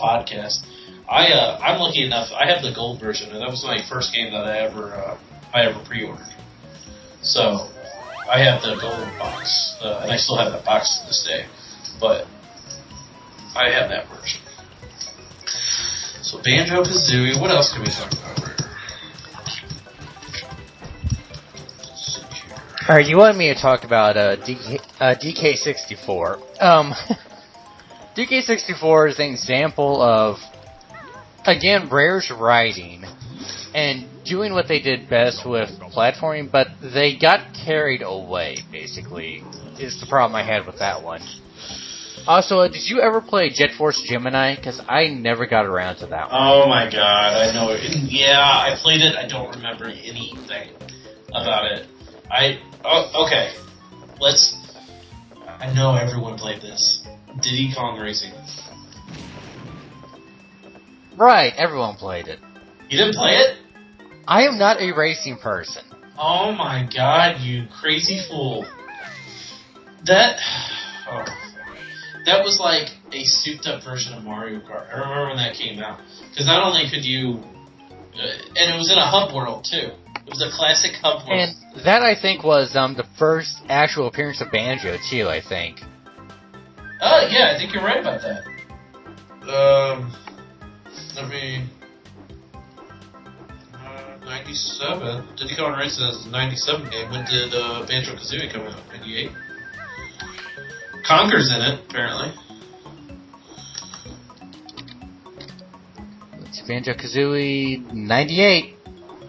podcast. I'm lucky enough, I have the gold version, and that was my first game that I ever pre-ordered. So, I have the gold box, and I still have that box to this day, but I have that version. So, Banjo-Kazooie, what else can we talk about here? Alright, you wanted me to talk about DK64. DK64 is an example of, again, Rare's writing and doing what they did best with platforming, but they got carried away, basically, is the problem I had with that one. Also, did you ever play Jet Force Gemini? Because I never got around to that one. Oh my god, I know it. Yeah, I played it, I don't remember anything about it. Okay. I know everyone played this. Diddy Kong Racing. Right, everyone played it. You didn't play it? I am not a racing person. Oh my god, you crazy fool. That was like a souped up version of Mario Kart. I remember when that came out. Because not only could you... and it was in a hub world, too. It was a classic hub world. And that, I think, was the first actual appearance of Banjo, too, I think. Oh, yeah, I think you're right about that. Let me... 97. Diddy Kong Racing is a 97 game. When did Banjo-Kazooie come out? 98? Conker's in it, apparently. Let's see, Banjo-Kazooie, 98.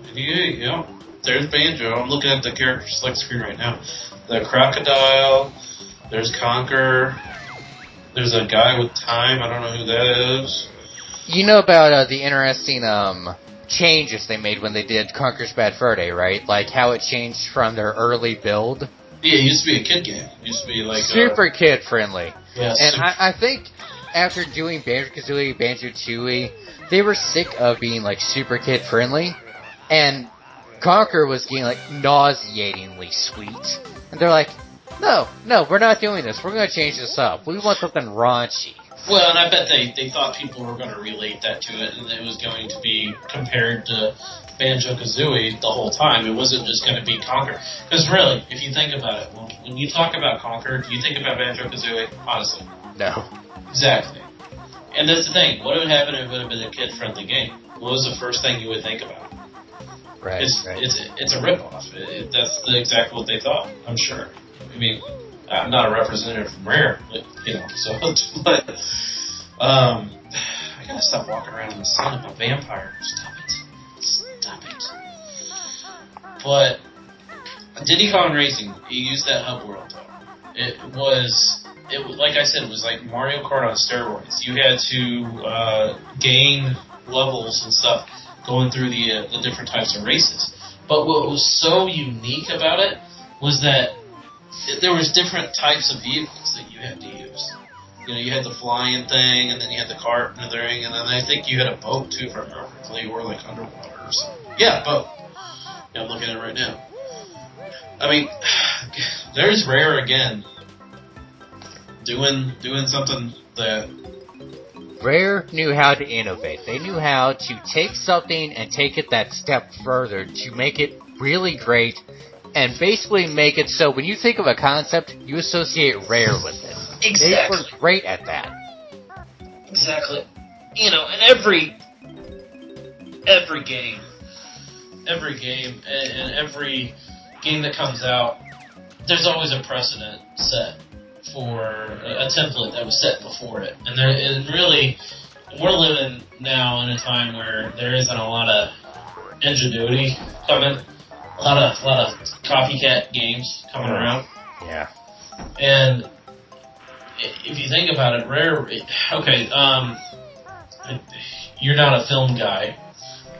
98, yeah. There's Banjo. I'm looking at the character select screen right now. The Crocodile. There's Conker. There's a guy with time. I don't know who that is. You know about the interesting changes they made when they did Conker's Bad Fur Day, right? Like how it changed from their early build. Yeah, it used to be a kid game. It used to be like super kid friendly. Yeah, and I think after doing Banjo-Kazooie, Banjo-Tooie, they were sick of being like super kid friendly, and Conker was getting like nauseatingly sweet. And they're like, no, we're not doing this. We're going to change this up. We want something raunchy. Well, and I bet they thought people were going to relate that to it, and it was going to be compared to Banjo-Kazooie the whole time. It wasn't just going to be Conker. Because really, if you think about it, when you talk about Conker, do you think about Banjo-Kazooie? Honestly. No. Exactly. And that's the thing. What would happen if it would have been a kid-friendly game? What was the first thing you would think about? Right. It's a ripoff. That's exactly what they thought, I'm sure. I mean, I'm not a representative from Rare, so, but, I gotta stop walking around in the sun. I'm a vampire. Stop it. But, Diddy Kong Racing, you used that hub world, though. It was, like I said, it was like Mario Kart on steroids. You had to, gain levels and stuff going through the different types of races. But what was so unique about it was that there was different types of vehicles that you had to use. You had the flying thing, and then you had the cart and the thing, and then I think you had a boat too, if I remember correctly, or like underwater or something. Yeah, boat. Yeah, I'm looking at it right now. I mean, there's Rare again, doing something that Rare knew how to innovate. They knew how to take something and take it that step further to make it really great, and basically make it so when you think of a concept, you associate Rare with it. Exactly. They were great at that. Exactly. And every game, and every game that comes out, there's always a precedent set for a template that was set before it. And really, we're living now in a time where there isn't a lot of ingenuity coming. A lot of copycat games coming around. Yeah. And if you think about it, Rare, okay, you're not a film guy,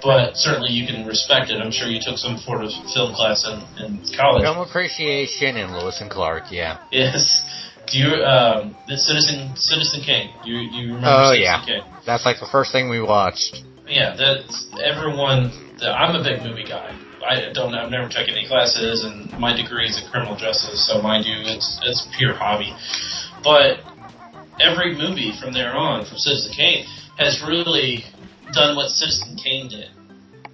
but certainly you can respect it. I'm sure you took some sort of film class in college. Film appreciation and Lewis and Clark, yeah. Yes. Do you the Citizen Kane? You remember Oh Citizen yeah, Kane? that's like the first thing we watched. Yeah, that's everyone. I'm a big movie guy. I've never taken any classes, and my degree is in criminal justice. So mind you, it's pure hobby. But every movie from there on, from Citizen Kane, has really done what Citizen Kane did.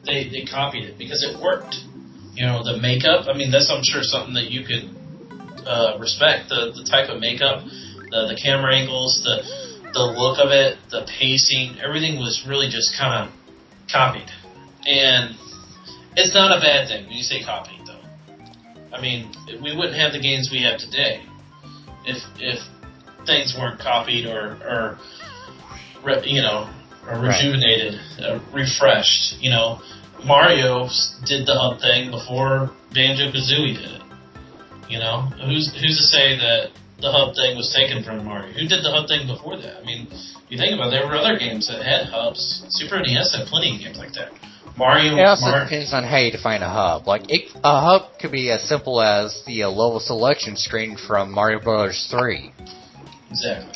They copied it because it worked. You know, the makeup. I mean, that's I'm sure something that you could respect. The type of makeup, the camera angles, the look of it, the pacing, everything was really just kind of copied. And it's not a bad thing when you say copied, though. I mean, we wouldn't have the games we have today if things weren't copied or rejuvenated, refreshed. You know, Mario did the hub thing before Banjo-Kazooie did it. You know, who's to say that the hub thing was taken from Mario? Who did the hub thing before that? I mean, you think about it, there were other games that had hubs. Super NES had plenty of games like that. Mario. It also depends on how you define a hub. Like a hub could be as simple as the level selection screen from Mario Bros. 3. Exactly.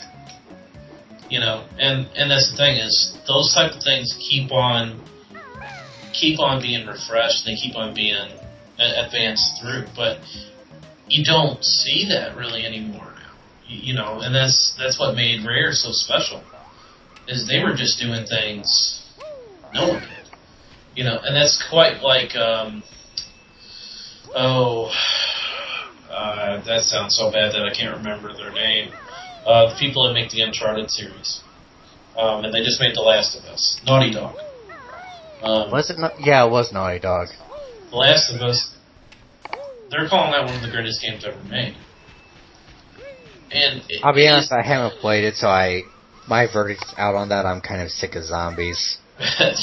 You know, and that's the thing is those type of things keep on being refreshed. They keep on being advanced through, but you don't see that really anymore now. You know, and that's what made Rare so special. Is they were just doing things no one did. You know, and that's quite like that sounds so bad that I can't remember their name. The people that make the Uncharted series. And they just made The Last of Us. Naughty Dog. Was it not? Yeah, it was Naughty Dog. The Last of Us, they're calling that one of the greatest games ever made. And I'll be honest, I haven't played it, so my verdict's out on that. I'm kind of sick of zombies.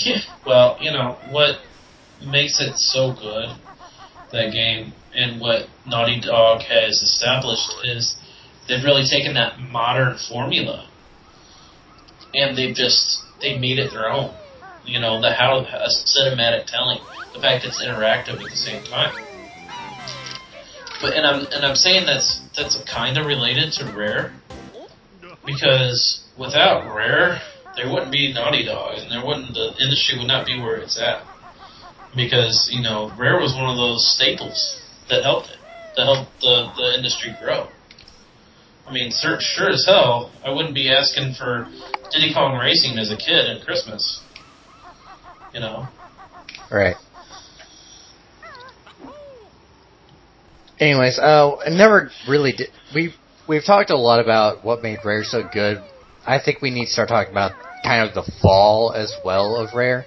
Yeah, well, you know, what makes it so good, that game, and what Naughty Dog has established is they've really taken that modern formula and they've made it their own. You know, a cinematic telling, the fact it's interactive at the same time. But I'm saying that's kind of related to Rare, because without Rare, there wouldn't be Naughty Dog, and the industry would not be where it's at. Because, you know, Rare was one of those staples that helped the industry grow. I mean, sure as hell, I wouldn't be asking for Diddy Kong Racing as a kid at Christmas. You know? Right. Anyways, I never really did. We've talked a lot about what made Rare so good. I think we need to start talking about kind of the fall as well of Rare.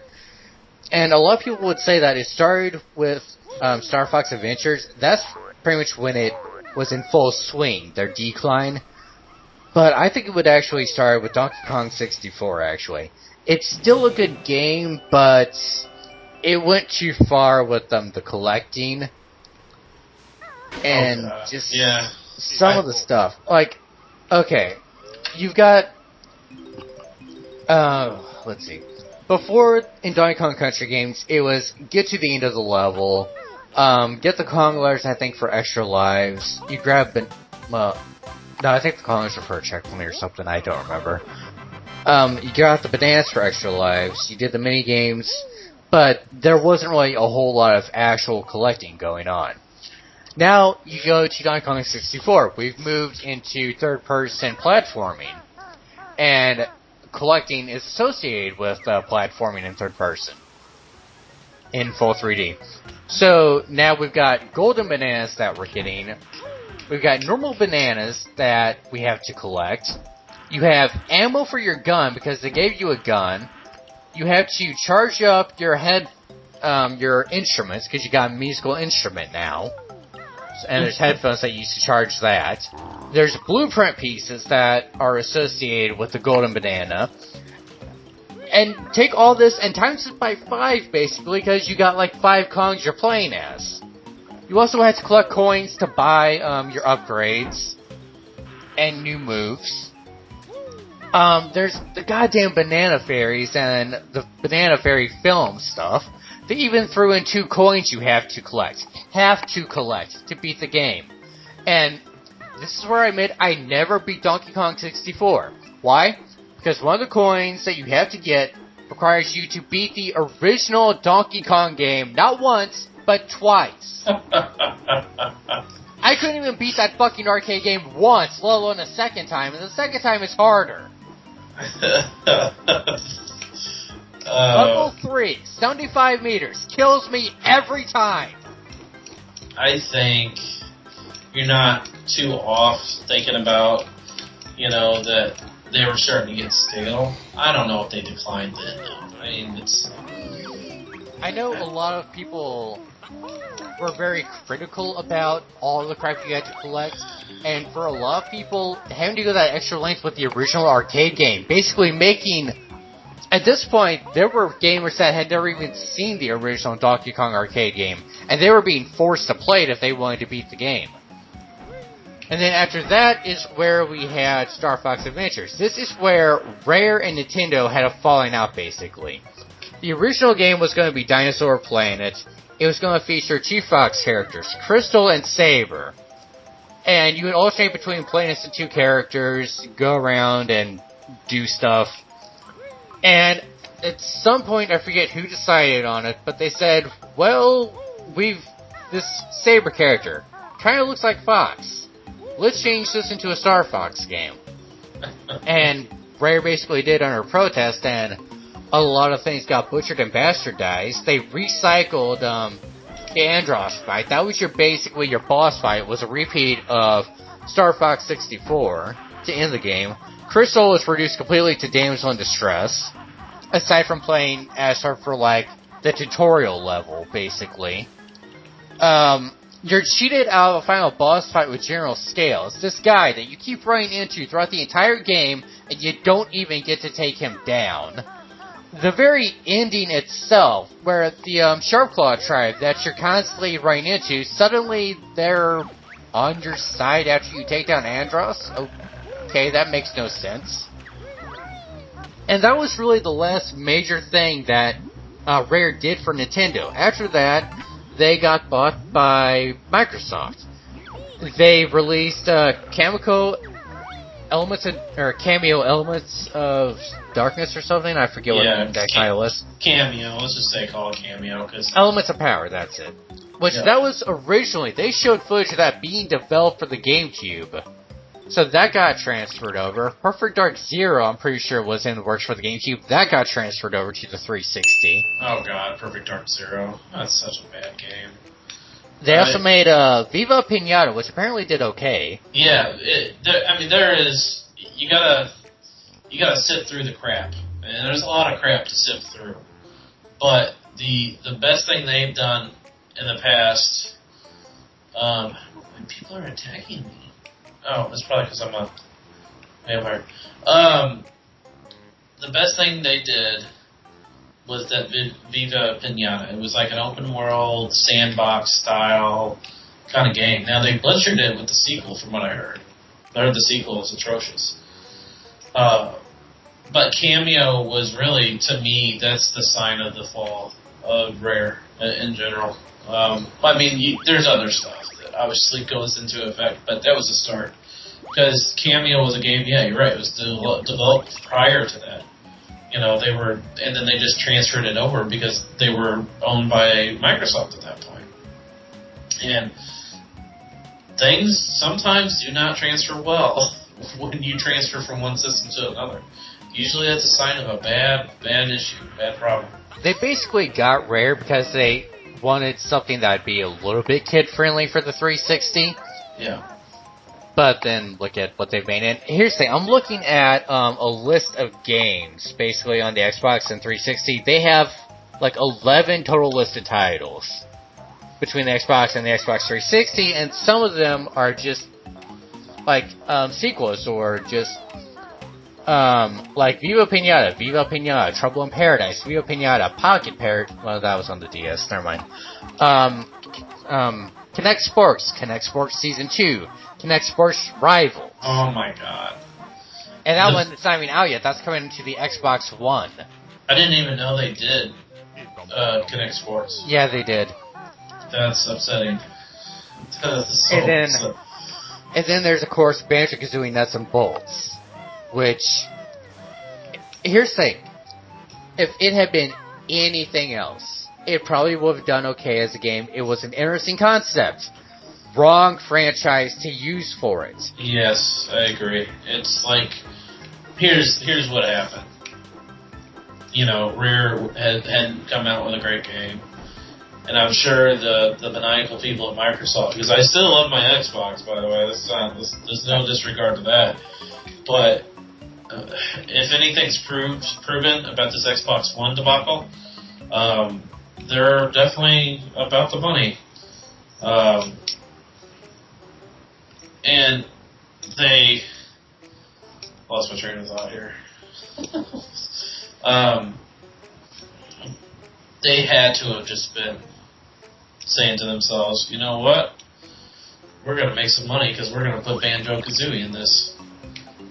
And a lot of people would say that it started with Star Fox Adventures. That's pretty much when it was in full swing, their decline. But I think it would actually start with Donkey Kong 64, actually. It's still a good game, but it went too far with the collecting. And some of the stuff. Like, okay, you've got... let's see. Before, in Donkey Kong Country games, it was get to the end of the level, get the Kong letters, I think, for extra lives. You grab no, I think the Kong letters are for a checkpoint or something, I don't remember. You got the bananas for extra lives, you did the mini games, but there wasn't really a whole lot of actual collecting going on. Now, you go to Donkey Kong 64. We've moved into third-person platforming. And collecting is associated with platforming in third person. In full 3D. So, now we've got golden bananas that we're getting. We've got normal bananas that we have to collect. You have ammo for your gun, because they gave you a gun. You have to charge up your your instruments, because you got a musical instrument now. And there's headphones that you use to charge that. There's blueprint pieces that are associated with the golden banana. And take all this and times it by 5, basically, because you got like 5 Kongs you're playing as. You also have to collect coins to buy your upgrades and new moves. There's the goddamn banana fairies and the banana fairy film stuff. They even threw in 2 coins you have to collect to beat the game. And this is where I admit I never beat Donkey Kong 64. Why? Because one of the coins that you have to get requires you to beat the original Donkey Kong game, not once, but twice. I couldn't even beat that fucking arcade game once, let alone a second time, and the second time is harder. Level 3, 75 meters, kills me every time. I think you're not too off thinking about, that they were starting to get stale. I don't know if they declined then, though. I mean, I know a lot of people were very critical about all the crap you had to collect, and for a lot of people, having to go that extra length with the original arcade game, basically making... At this point, there were gamers that had never even seen the original Donkey Kong arcade game, and they were being forced to play it if they wanted to beat the game. And then after that is where we had Star Fox Adventures. This is where Rare and Nintendo had a falling out, basically. The original game was going to be Dinosaur Planet. It was going to feature two Fox characters, Crystal and Saber. And you would alternate between playing as the two characters, go around and do stuff. And at some point, I forget who decided on it, but they said, well, this Saber character kind of looks like Fox. Let's change this into a Star Fox game. And Rare basically did under protest, and a lot of things got butchered and bastardized. They recycled the Andross fight. That was basically your boss fight. It was a repeat of Star Fox 64 to end the game. Crystal was reduced completely to damsel in distress, aside from playing as her for the tutorial level, basically. You're cheated out of a final boss fight with General Scales, this guy that you keep running into throughout the entire game, and you don't even get to take him down. The very ending itself, where the Sharpclaw tribe that you're constantly running into, suddenly they're on your side after you take down Andross? Okay, that makes no sense. And that was really the last major thing that Rare did for Nintendo. After that, they got bought by Microsoft. They released Cameo Elements of Darkness or something. I forget what that title is. Cameo. Let's just call it Cameo, because Elements of Power. That's it. Which that was originally, they showed footage of that being developed for the GameCube. So that got transferred over. Perfect Dark Zero, I'm pretty sure, was in the works for the GameCube. That got transferred over to the 360. Oh god, Perfect Dark Zero. That's such a bad game. They also made Viva Pinata, which apparently did okay. Yeah, there is... You gotta sift through the crap. And there's a lot of crap to sift through. But the best thing they've done in the past... people are attacking me. Oh, it's probably because I'm a vampire. The best thing they did was that Viva Pinata. It was like an open world, sandbox style kind of game. Now, they butchered it with the sequel, from what I heard. I heard the sequel is atrocious. But Cameo was really, to me, that's the sign of the fall of Rare in general. There's other stuff that obviously goes into effect, but that was the start. Because Cameo was a game, yeah, you're right, it was developed prior to that. And then they just transferred it over because they were owned by Microsoft at that point. And things sometimes do not transfer well when you transfer from one system to another. Usually that's a sign of a bad issue, bad problem. They basically got Rare because they wanted something that would be a little bit kid-friendly for the 360. Yeah. But then look at what they've made. And here's the thing, I'm looking at a list of games, basically on the Xbox and 360. They have 11 total listed titles between the Xbox and the Xbox 360, and some of them are just sequels, or just Viva Pinata, Trouble in Paradise, Viva Pinata, Pocket Parrot. Well, that was on the DS. Never mind. Connect Sports Season 2, Connect Sports Rivals. Oh my god. And that one, it's not even out yet. That's coming to the Xbox One. I didn't even know they did Connect Sports. Yeah, they did. That's upsetting. And then And then there's, of course, Banjo-Kazooie Nuts and Bolts, which, here's the thing, if it had been anything else, it probably would have done okay as a game. It was an interesting concept. Wrong franchise to use for it. Yes, I agree. It's like, here's what happened. You know, Rare hadn't come out with a great game. And I'm sure the maniacal people at Microsoft, because I still love my Xbox, by the way, there's no disregard to that. But if anything's proven about this Xbox One debacle, they're definitely about the money. And they lost my train of thought here. They had to have just been saying to themselves, you know what? We're going to make some money because we're going to put Banjo-Kazooie in this.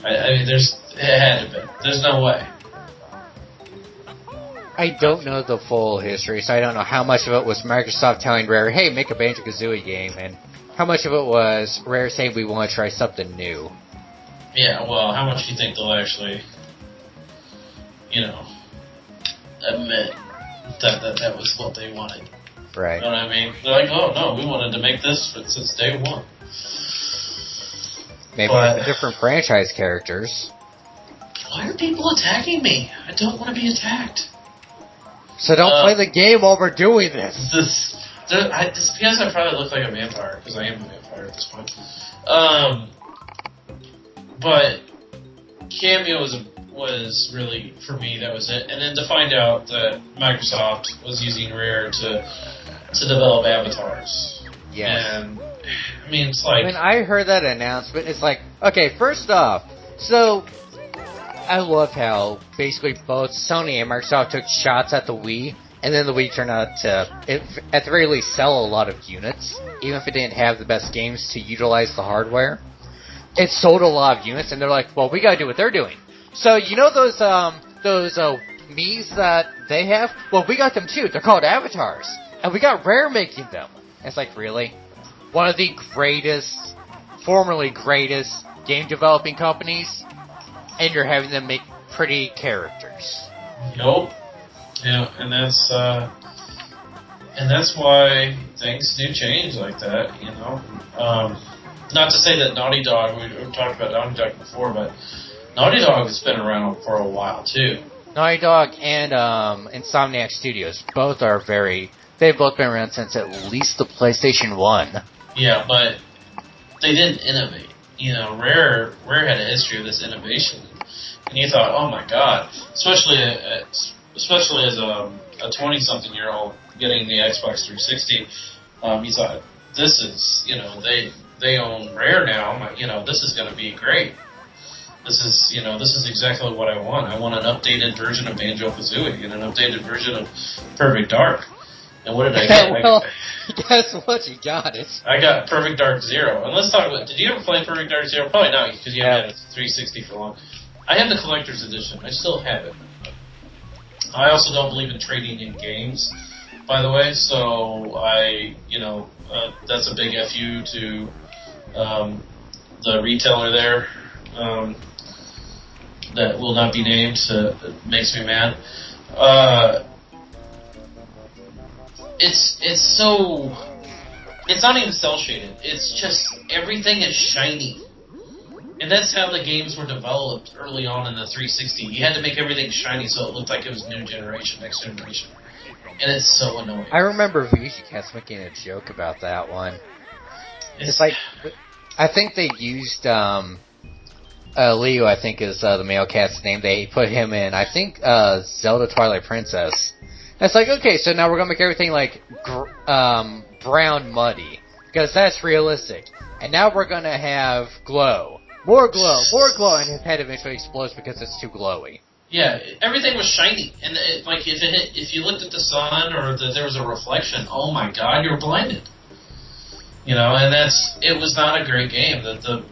I mean, it had to be. There's no way. I don't know the full history, so I don't know how much of it was Microsoft telling Rare, hey, make a Banjo-Kazooie game, and how much of it was Rare saying we want to try something new. Yeah, well, how much do you think they'll actually, admit that was what they wanted? Right. You know what I mean? They're like, oh, no, we wanted to make this since day one. Maybe with different franchise characters. Why are people attacking me? I don't want to be attacked. So don't play the game while we're doing this. It's because I probably look like a vampire, because I am a vampire at this point. But Cameo was really, for me, that was it. And then to find out that Microsoft was using Rare to develop avatars. Yes. And, I mean, it's like... When I heard that announcement, it's like, okay, first off, so I love how basically both Sony and Microsoft took shots at the Wii, and then the Wii turned out to, at the very least, sell a lot of units, even if it didn't have the best games to utilize the hardware. It sold a lot of units, and they're like, well, we gotta do what they're doing. So, you know those Miis that they have? Well, we got them too. They're called avatars. And we got Rare making them. And it's like, really? One of the formerly greatest game developing companies, and you're having them make pretty characters. Nope. Yeah, and that's why things do change like that, you know. Not to say that Naughty Dog, we've talked about Naughty Dog before, but Naughty Dog has been around for a while too. Naughty Dog and Insomniac Studios they've both been around since at least the PlayStation 1. Yeah, but they didn't innovate. You know, Rare had a history of this innovation, and you thought, oh my god, especially as a 20-something-year-old getting the Xbox 360, you thought, this is, they own Rare now, this is going to be great. This is exactly what I want. I want an updated version of Banjo-Kazooie and an updated version of Perfect Dark. And what did I get? Well, guess what? You got it. I got Perfect Dark Zero. And let's talk about, did you ever play Perfect Dark Zero? Probably not, because you haven't had a 360 for long. I have the collector's edition. I still have it. I also don't believe in trading in games, by the way, so that's a big FU to the retailer there that will not be named, so it makes me mad. It's not even cel shaded. It's just everything is shiny. And that's how the games were developed early on in the 360. You had to make everything shiny so it looked like it was new generation, next generation. And it's so annoying. I remember VGCast making a joke about that one. It's like, I think they used Leo, I think is the male cat's name. They put him in, I think, Zelda Twilight Princess. And it's like, okay, so now we're going to make everything like brown muddy, because that's realistic. And now we're going to have glow. More glow, and his head eventually explodes because it's too glowy. Yeah, everything was shiny, and if you looked at the sun or there was a reflection, oh my god, you were blinded. And it was not a great game. The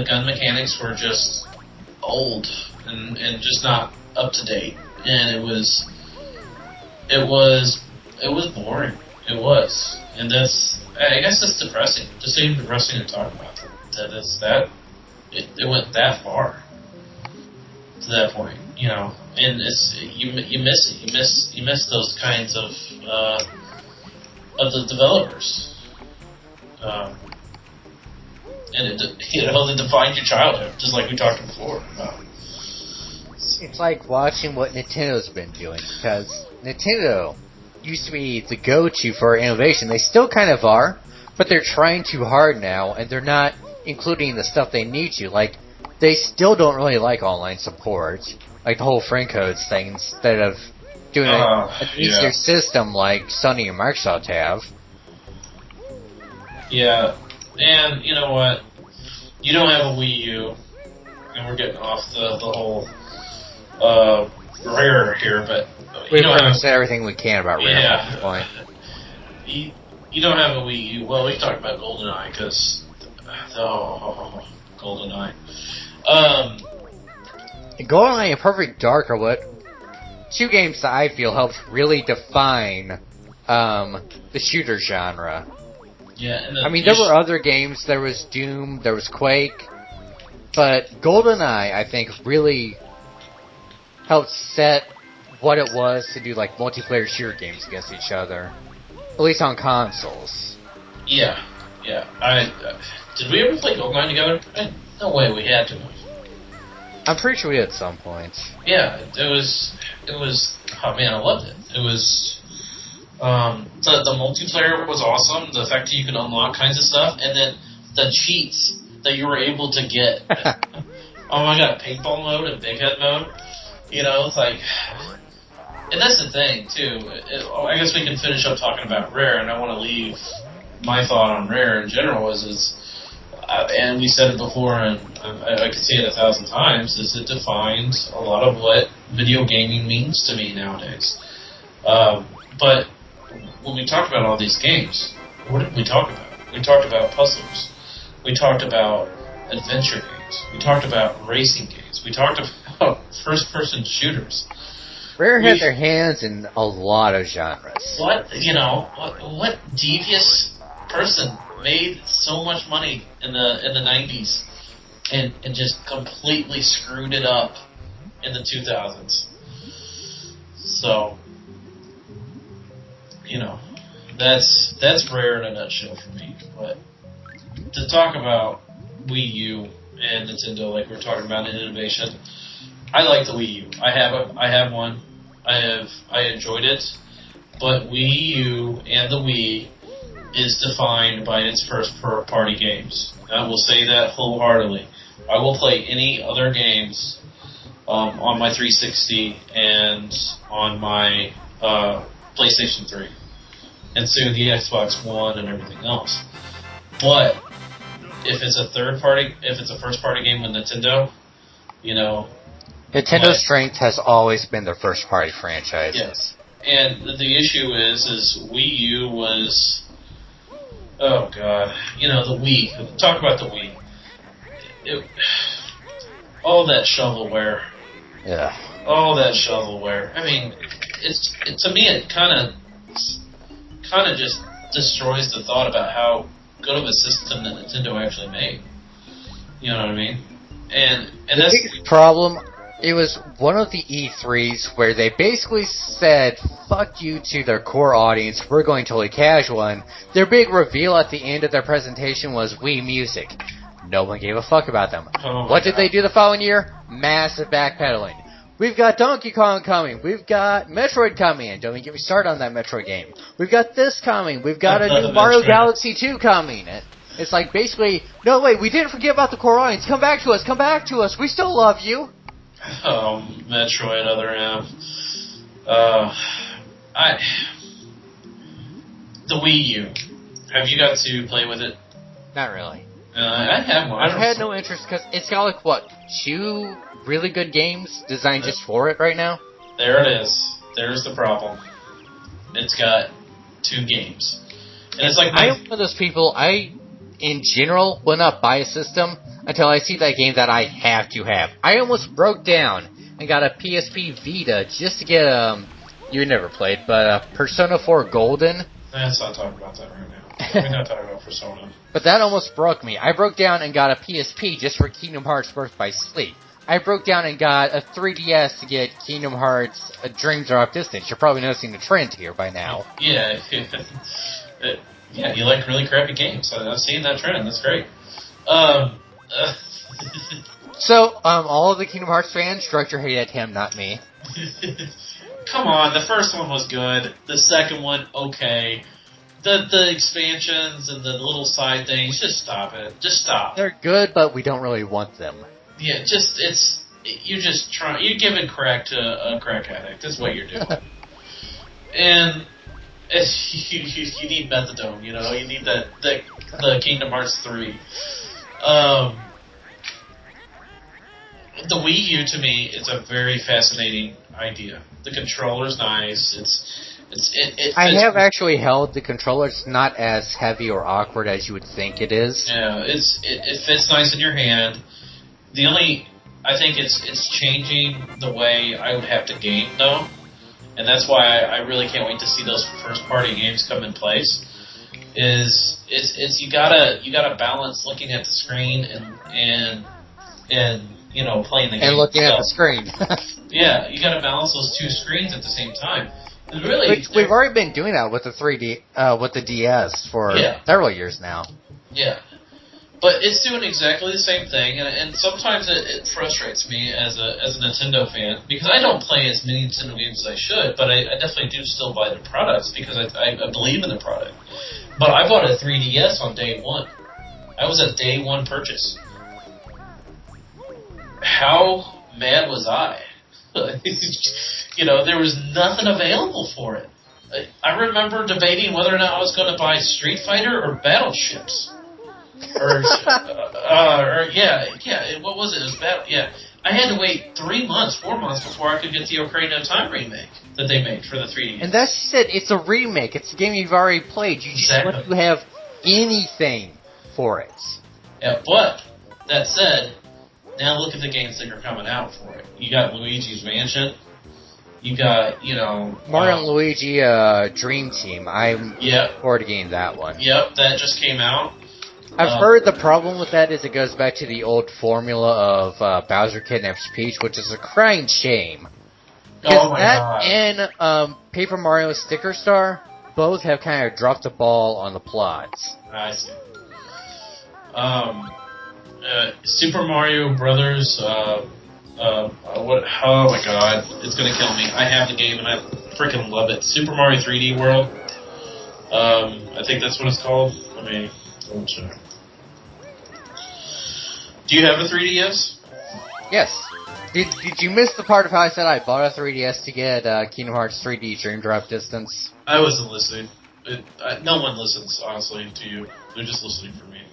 gun mechanics were just old and just not up to date, and it was boring. It was, and I guess that's depressing. Just even depressing to talk about. it went that far to that point, and you miss it. You miss those kinds of the developers, and it defines your childhood, just like we talked before about. It's like watching what Nintendo's been doing, because Nintendo used to be the go-to for innovation. They still kind of are, but they're trying too hard now, and they're not including the stuff they need to. Like, they still don't really like online support, like the whole friend codes thing, instead of doing an easier system like Sony and Microsoft have. Yeah, and you know what? You don't have a Wii U, and we're getting off the whole Rare here, but we've said everything we can about Rare at this point. You don't have a Wii U. Well, we talked about GoldenEye, because GoldenEye. GoldenEye and Perfect Dark are what two games that I feel helped really define the shooter genre. Yeah, and I mean, there were other games. There was Doom, there was Quake, but GoldenEye, I think, really helped set what it was to do like multiplayer shooter games against each other, at least on consoles. Yeah. Did we ever play GoldenEye together? No way, we had to. I'm pretty sure we did at some point. Yeah, it was. Oh man, I loved it. It was. The multiplayer was awesome. The fact that you could unlock kinds of stuff, and then the cheats that you were able to get. Oh my god, paintball mode and big head mode. It's like, and that's the thing too. I guess we can finish up talking about Rare, and I want to leave my thought on Rare in general and we said it before, and I could say it 1,000 times, is it defines a lot of what video gaming means to me nowadays. But when we talked about all these games, what did we talk about? We talked about puzzlers. We talked about adventure games. We talked about racing games. We talked about first-person shooters. Rare had their hands in a lot of genres. What devious person made so much money in the 90s and just completely screwed it up in the 2000s? So, that's Rare in a nutshell for me. But to talk about Wii U and Nintendo, like we're talking about in innovation, I like the Wii U. I have one. I enjoyed it, but Wii U and the Wii is defined by its first-party games. I will say that wholeheartedly. I will play any other games on my 360 and on my PlayStation 3, and soon the Xbox One and everything else. But if it's a first-party game with Nintendo, Nintendo's strength has always been their first-party franchises. Yes, and the issue is Wii U was, oh god, the Wii. Talk about the Wii. All that shovelware. Yeah. All that shovelware. I mean, to me it kind of just destroys the thought about how good of a system that Nintendo actually made. You know what I mean? And that's the biggest problem. It was one of the E3s where they basically said, fuck you to their core audience, we're going totally casual, and their big reveal at the end of their presentation was Wii Music. No one gave a fuck about them. What did they do the following year? Massive backpedaling. We've got Donkey Kong coming, we've got Metroid coming, and don't even get me started on that Metroid game. We've got this coming, we've got a new Mario Galaxy 2 coming. It's like basically, no wait, we didn't forget about the core audience, come back to us, we still love you. Oh, Metroid, other M. The Wii U. Have you got to play with it? Not really. I have one. I've had no interest because it's got like what, 2 really good games designed just for it right now. There it is. There's the problem. It's got 2 games, and it's like I'm one of those people. I, in general, will not buy a system until I see that game that I have to have. I almost broke down and got a PSP Vita just to get you never played, but Persona 4 Golden Let's not talk about that right now. We're not talking about Persona. But that almost broke me. I broke down and got a PSP just for Kingdom Hearts Birth by Sleep. I broke down and got a 3DS to get Kingdom Hearts Dream Drop Distance. You're probably noticing the trend here by now. Yeah. Yeah, you like really crappy games. I've seen that trend. That's great. So, all of the Kingdom Hearts fans, direct your hate at him, not me. Come on, the first one was good. The second one, okay. The expansions and the little side things, just stop it. Just stop. They're good, but we don't really want them. Yeah, you're just trying. You're giving crack to a crack addict. That's what you're doing. And you need methadone. You know, you need the Kingdom Hearts 3. The Wii U to me is a very fascinating idea. The controller's nice. I have actually held the controller. It's not as heavy or awkward as you would think it is. Yeah, it fits nice in your hand. I think it's changing the way I would have to game though, and that's why I really can't wait to see those first party games come in place. It's you gotta balance looking at the screen and you know playing the game and looking at the screen. Yeah, you gotta balance those two screens at the same time. And really, which we've already been doing that with the 3D with the DS for several years now. Yeah. But it's doing exactly the same thing, and sometimes it frustrates me as a Nintendo fan, because I don't play as many Nintendo games as I should, but I definitely do still buy the products, because I believe in the product. But I bought a 3DS on day one. I was a day one purchase. How mad was I? You know, there was nothing available for it. I remember debating whether or not I was going to buy Street Fighter or Battleships. What was it? It was I had to wait 3 months, 4 months before I could get the Ocarina of Time remake that they made for the 3DS. And that's just it. It's a remake. It's a game you've already played. You just want to have anything for it. Yeah, but that said, now look at the games that are coming out for it. You got Luigi's Mansion. You got, Mario and Luigi Dream Team. I'm looking forward to getting that one. Yep, that just came out. I've heard the problem with that is it goes back to the old formula of Bowser kidnaps Peach, which is a crying shame. Oh my God. And Paper Mario Sticker Star both have kind of dropped the ball on the plots. I see. Super Mario Brothers. What? Oh my God, it's gonna kill me. I have the game and I freaking love it. Super Mario 3D World. I think that's what it's called. Let me double check. Do you have a 3DS? Yes. Did you miss the part of how I said I bought a 3DS to get Kingdom Hearts 3D Dream Drop Distance? I wasn't listening. No one listens, honestly, to you. They're just listening for me.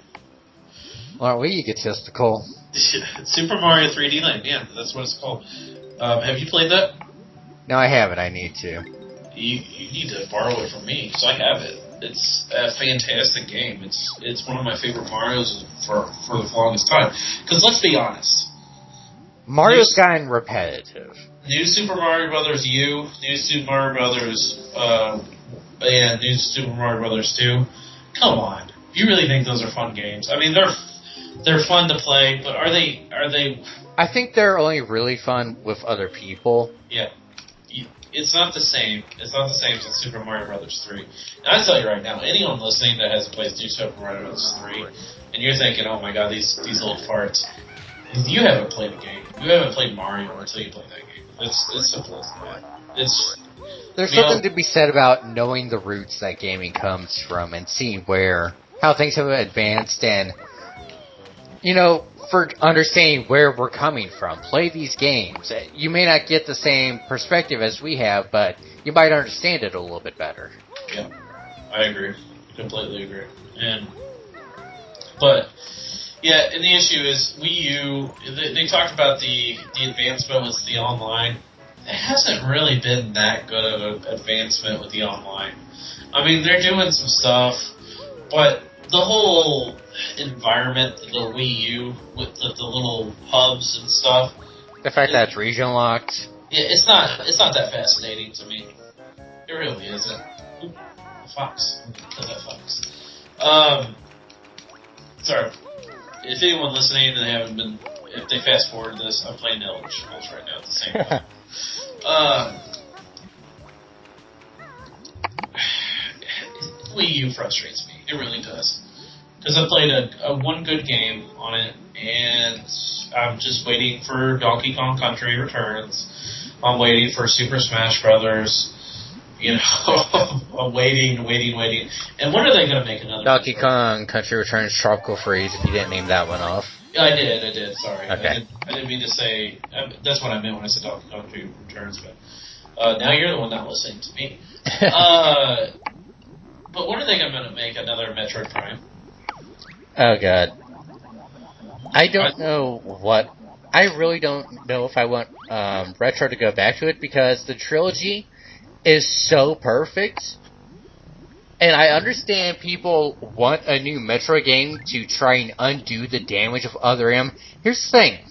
Well, aren't we egotistical? Super Mario 3D Land, yeah, that's what it's called. Have you played that? No, I haven't. I need to. You need to borrow it from me, so I have it. It's a fantastic game. It's one of my favorite Marios for the longest time. Because let's be honest, Mario's gotten repetitive. New Super Mario Brothers U, New Super Mario Brothers, and New Super Mario Brothers 2. Come on, you really think those are fun games? I mean, they're fun to play, but are they? I think they're only really fun with other people. Yeah. It's not the same. It's not the same as Super Mario Brothers 3. And I tell you right now, anyone listening that hasn't played New Super Mario Brothers 3, and you're thinking, oh my God, these little farts, you haven't played a game. You haven't played Mario until you play that game. It's simple as that. There's something to be said about knowing the roots that gaming comes from and seeing how things have advanced and, for understanding where we're coming from. Play these games. You may not get the same perspective as we have, but you might understand it a little bit better. Yeah, I agree. Completely agree. But the issue is Wii U, they talked about the advancement with the online. It hasn't really been that good of an advancement with the online. I mean, they're doing some stuff, but the whole environment, the Wii U, with the little hubs and stuff. The fact that it's region locked. Yeah, it's not that fascinating to me. It really isn't. fox. Kill that fox. Sorry. If anyone listening and they haven't been, if they fast forward this, I'm playing Elder Scrolls right now at the same time. Wii U frustrates me. It really does. Because I played a one good game on it, and I'm just waiting for Donkey Kong Country Returns. I'm waiting for Super Smash Brothers. You know, I'm waiting. And when are they going to make another Donkey Kong Country Returns Tropical Freeze, if you didn't name that one off. Yeah, I did. Sorry. Okay. I didn't mean to say... that's what I meant when I said Donkey Kong Country Returns, but now you're the one not listening to me. But when are they going to make another Metroid Prime? Oh, God. I don't know what... I really don't know if I want Retro to go back to it, because the trilogy is so perfect. And I understand people want a new Metroid game to try and undo the damage of Other M. Here's the thing.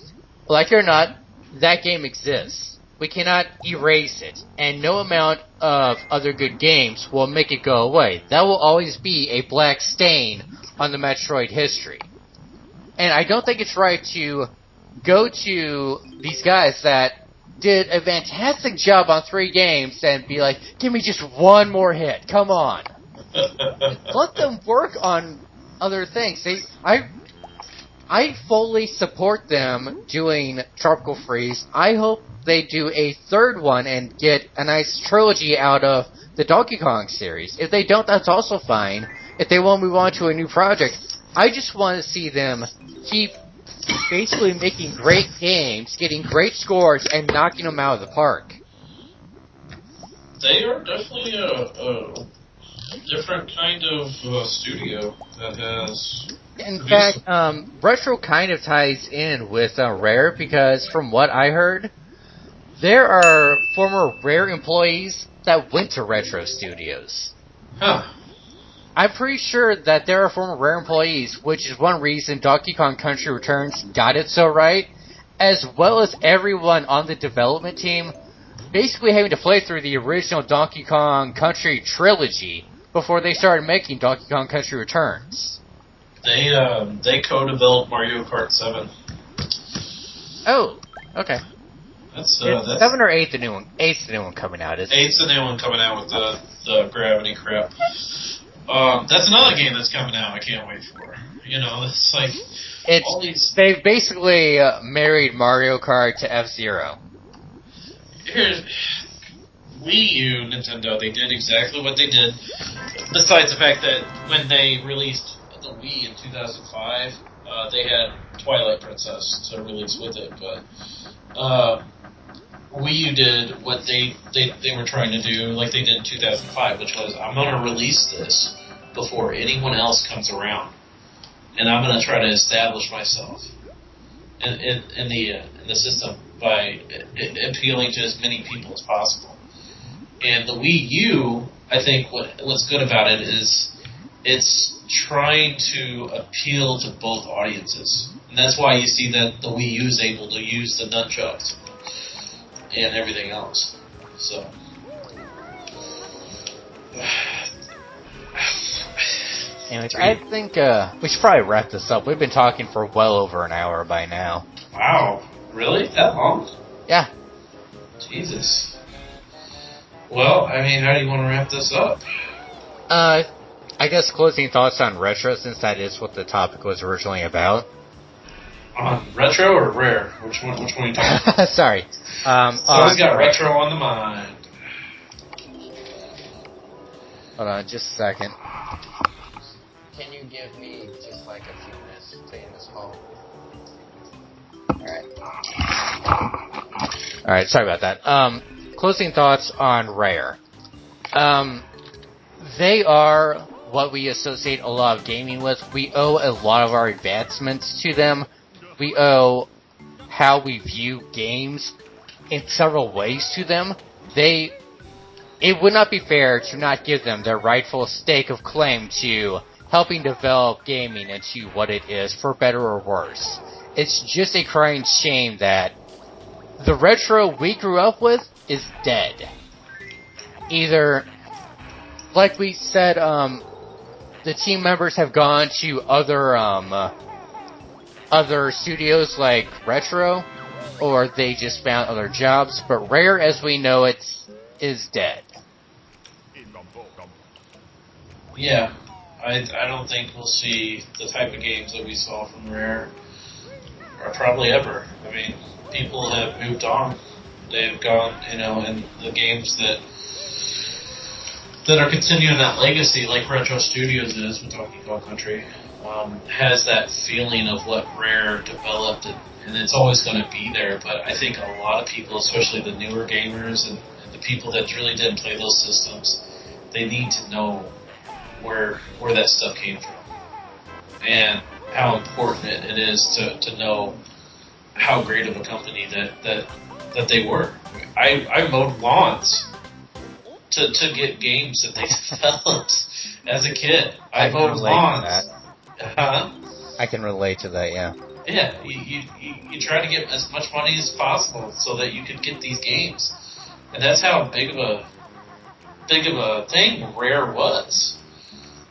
Like it or not, that game exists. We cannot erase it. And no amount of other good games will make it go away. That will always be a black stain on the Metroid history. And I don't think it's right to go to these guys that did a fantastic job on 3 games and be like, give me just one more hit, come on. Let them work on other things. I fully support them doing Tropical Freeze. I hope they do a third one and get a nice trilogy out of the Donkey Kong series. If they don't, that's also fine. If they want to move on to a new project, I just want to see them keep basically making great games, getting great scores, and knocking them out of the park. They are definitely a different kind of studio that has... In fact, Retro kind of ties in with Rare, because from what I heard, there are former Rare employees that went to Retro Studios. Huh. I'm pretty sure that there are former Rare employees, which is one reason Donkey Kong Country Returns got it so right, as well as everyone on the development team basically having to play through the original Donkey Kong Country trilogy before they started making Donkey Kong Country Returns. They co-developed Mario Kart 7. Oh, okay. That's 7 or 8 the new one? 8's the new one coming out, isn't it? 8's the new one coming out with the gravity crap. That's another game that's coming out I can't wait for. You know, it's like... They've basically married Mario Kart to F-Zero. Wii U, Nintendo, they did exactly what they did. Besides the fact that when they released the Wii in 2005, they had Twilight Princess to release with it, but Wii U did what they were trying to do, like they did in 2005, which was, I'm going to release this before anyone else comes around, and I'm going to try to establish myself in the system by appealing to as many people as possible. And the Wii U, I think what's good about it is it's trying to appeal to both audiences. And that's why you see that the Wii U is able to use the nunchucks and everything else. So... Anyways, I think we should probably wrap this up. We've been talking for well over an hour by now. Wow. Really? That long? Yeah. Jesus. Well, I mean, how do you want to wrap this up? I guess closing thoughts on Retro, since that is what the topic was originally about. On Retro or Rare? Which one are you talking about? Sorry. Someone's got Retro on the mind. Hold on, just a second. Can you give me just like a few minutes to clean this home? Alright, sorry about that. Closing thoughts on Rare. They are what we associate a lot of gaming with. We owe a lot of our advancements to them. We owe how we view games in several ways to them. It would not be fair to not give them their rightful stake of claim to helping develop gaming into what it is, for better or worse. It's just a crying shame that the Retro we grew up with is dead. Either, like we said, the team members have gone to other studios like Retro, or they just found other jobs. But Rare, as we know it, is dead. Yeah, I don't think we'll see the type of games that we saw from Rare, or probably ever. I mean, people have moved on. They've gone, and the games that are continuing that legacy, like Retro Studios is with Donkey Kong Country, has that feeling of what Rare developed, and it's always going to be there. But I think a lot of people, especially the newer gamers and the people that really didn't play those systems, they need to know where that stuff came from and how important it is to know how great of a company that they were. I mowed lawns to get games that they developed as a kid. I mowed lawns. I can relate to that, yeah. Yeah, you try to get as much money as possible so that you could get these games, and that's how big of a thing Rare was.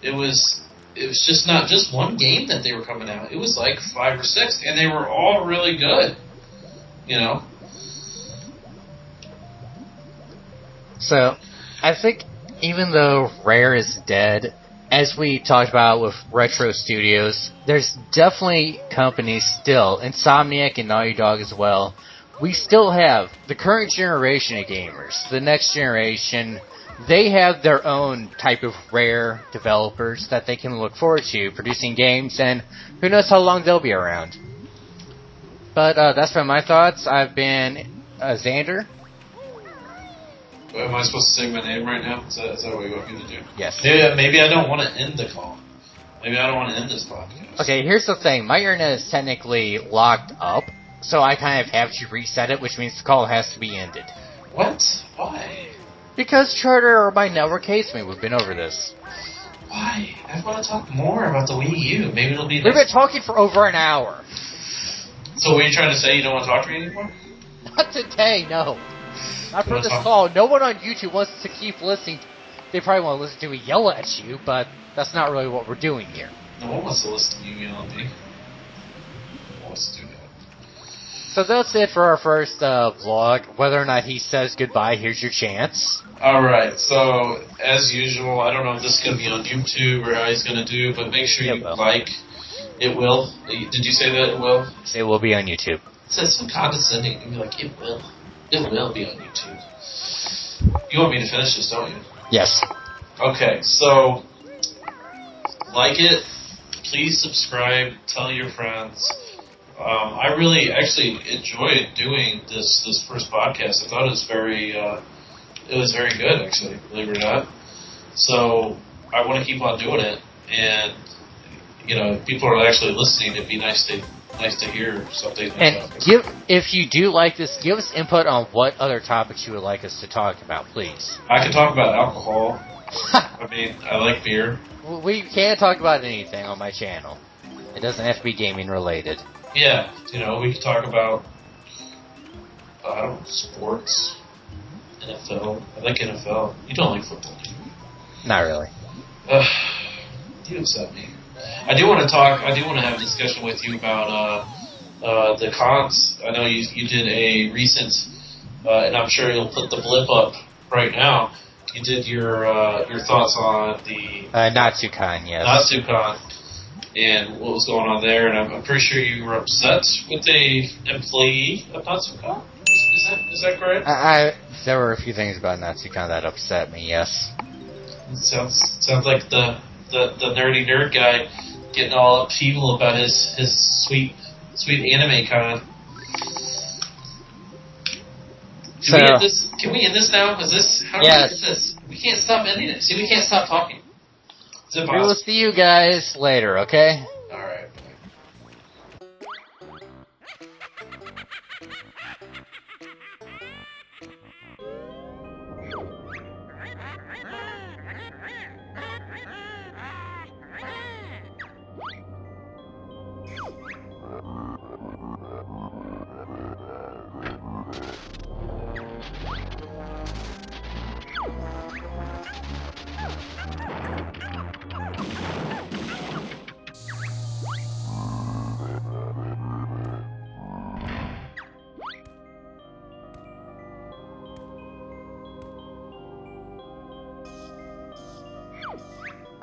It was just not just one game that they were coming out. It was like 5 or 6, and they were all really good. So, I think even though Rare is dead, as we talked about with Retro Studios, there's definitely companies still, Insomniac and Naughty Dog as well. We still have the current generation of gamers, the next generation. They have their own type of Rare developers that they can look forward to producing games, and who knows how long they'll be around. But that's been my thoughts. I've been Xander. Am I supposed to say my name right now? Is that what you want me to do? Yes. Maybe I don't want to end the call. Maybe I don't want to end this podcast. Okay, here's the thing. My internet is technically locked up, so I kind of have to reset it, which means the call has to be ended. What? Why? Because Charter or my network hates me. We've been over this. Why? I want to talk more about the Wii U. Maybe it'll be... We've been talking for over an hour. So what are you trying to say? You don't want to talk to me anymore? Not today, no. Not for this call. No one on YouTube wants to keep listening. They probably want to listen to me yell at you, but that's not really what we're doing here. No one wants to listen to you yell at me. No one wants to do that. So that's it for our first vlog. Whether or not he says goodbye, here's your chance. Alright, so as usual, I don't know if this is going to be on YouTube or how he's going to do, but make sure you like. It will. Did you say that it will? It will be on YouTube. It says so condescending. You'll be like, it will. It will be on YouTube. You want me to finish this, don't you? Yes. Okay, so like it. Please subscribe. Tell your friends. I really actually enjoyed doing this first podcast. I thought it was very good, actually, believe it or not. So I want to keep on doing it, and if people are actually listening, it'd be nice to hear something. And if you do like this, give us input on what other topics you would like us to talk about, please. I can talk about alcohol. I mean, I like beer. We can talk about anything on my channel. It doesn't have to be gaming related. Yeah, we can talk about, I don't know, sports, NFL. I like NFL. You don't like football, do you? Not really. You upset me. I do want to have a discussion with you about the cons. I know you did a recent, and I'm sure you'll put the blip up right now. You did your thoughts on the Natsucon, yes. Natsucon, and what was going on there, and I'm pretty sure you were upset with the employee of Natsucon. Is that correct? There were a few things about Natsucon that upset me, yes. It sounds like the nerdy nerd guy getting all upheaval about his sweet anime con. Can we end this now? How do we end this? We can't stop ending it. See, we can't stop talking. We will see you guys later, okay? Alright.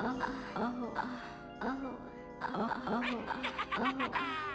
oh, oh, oh, oh, oh, oh.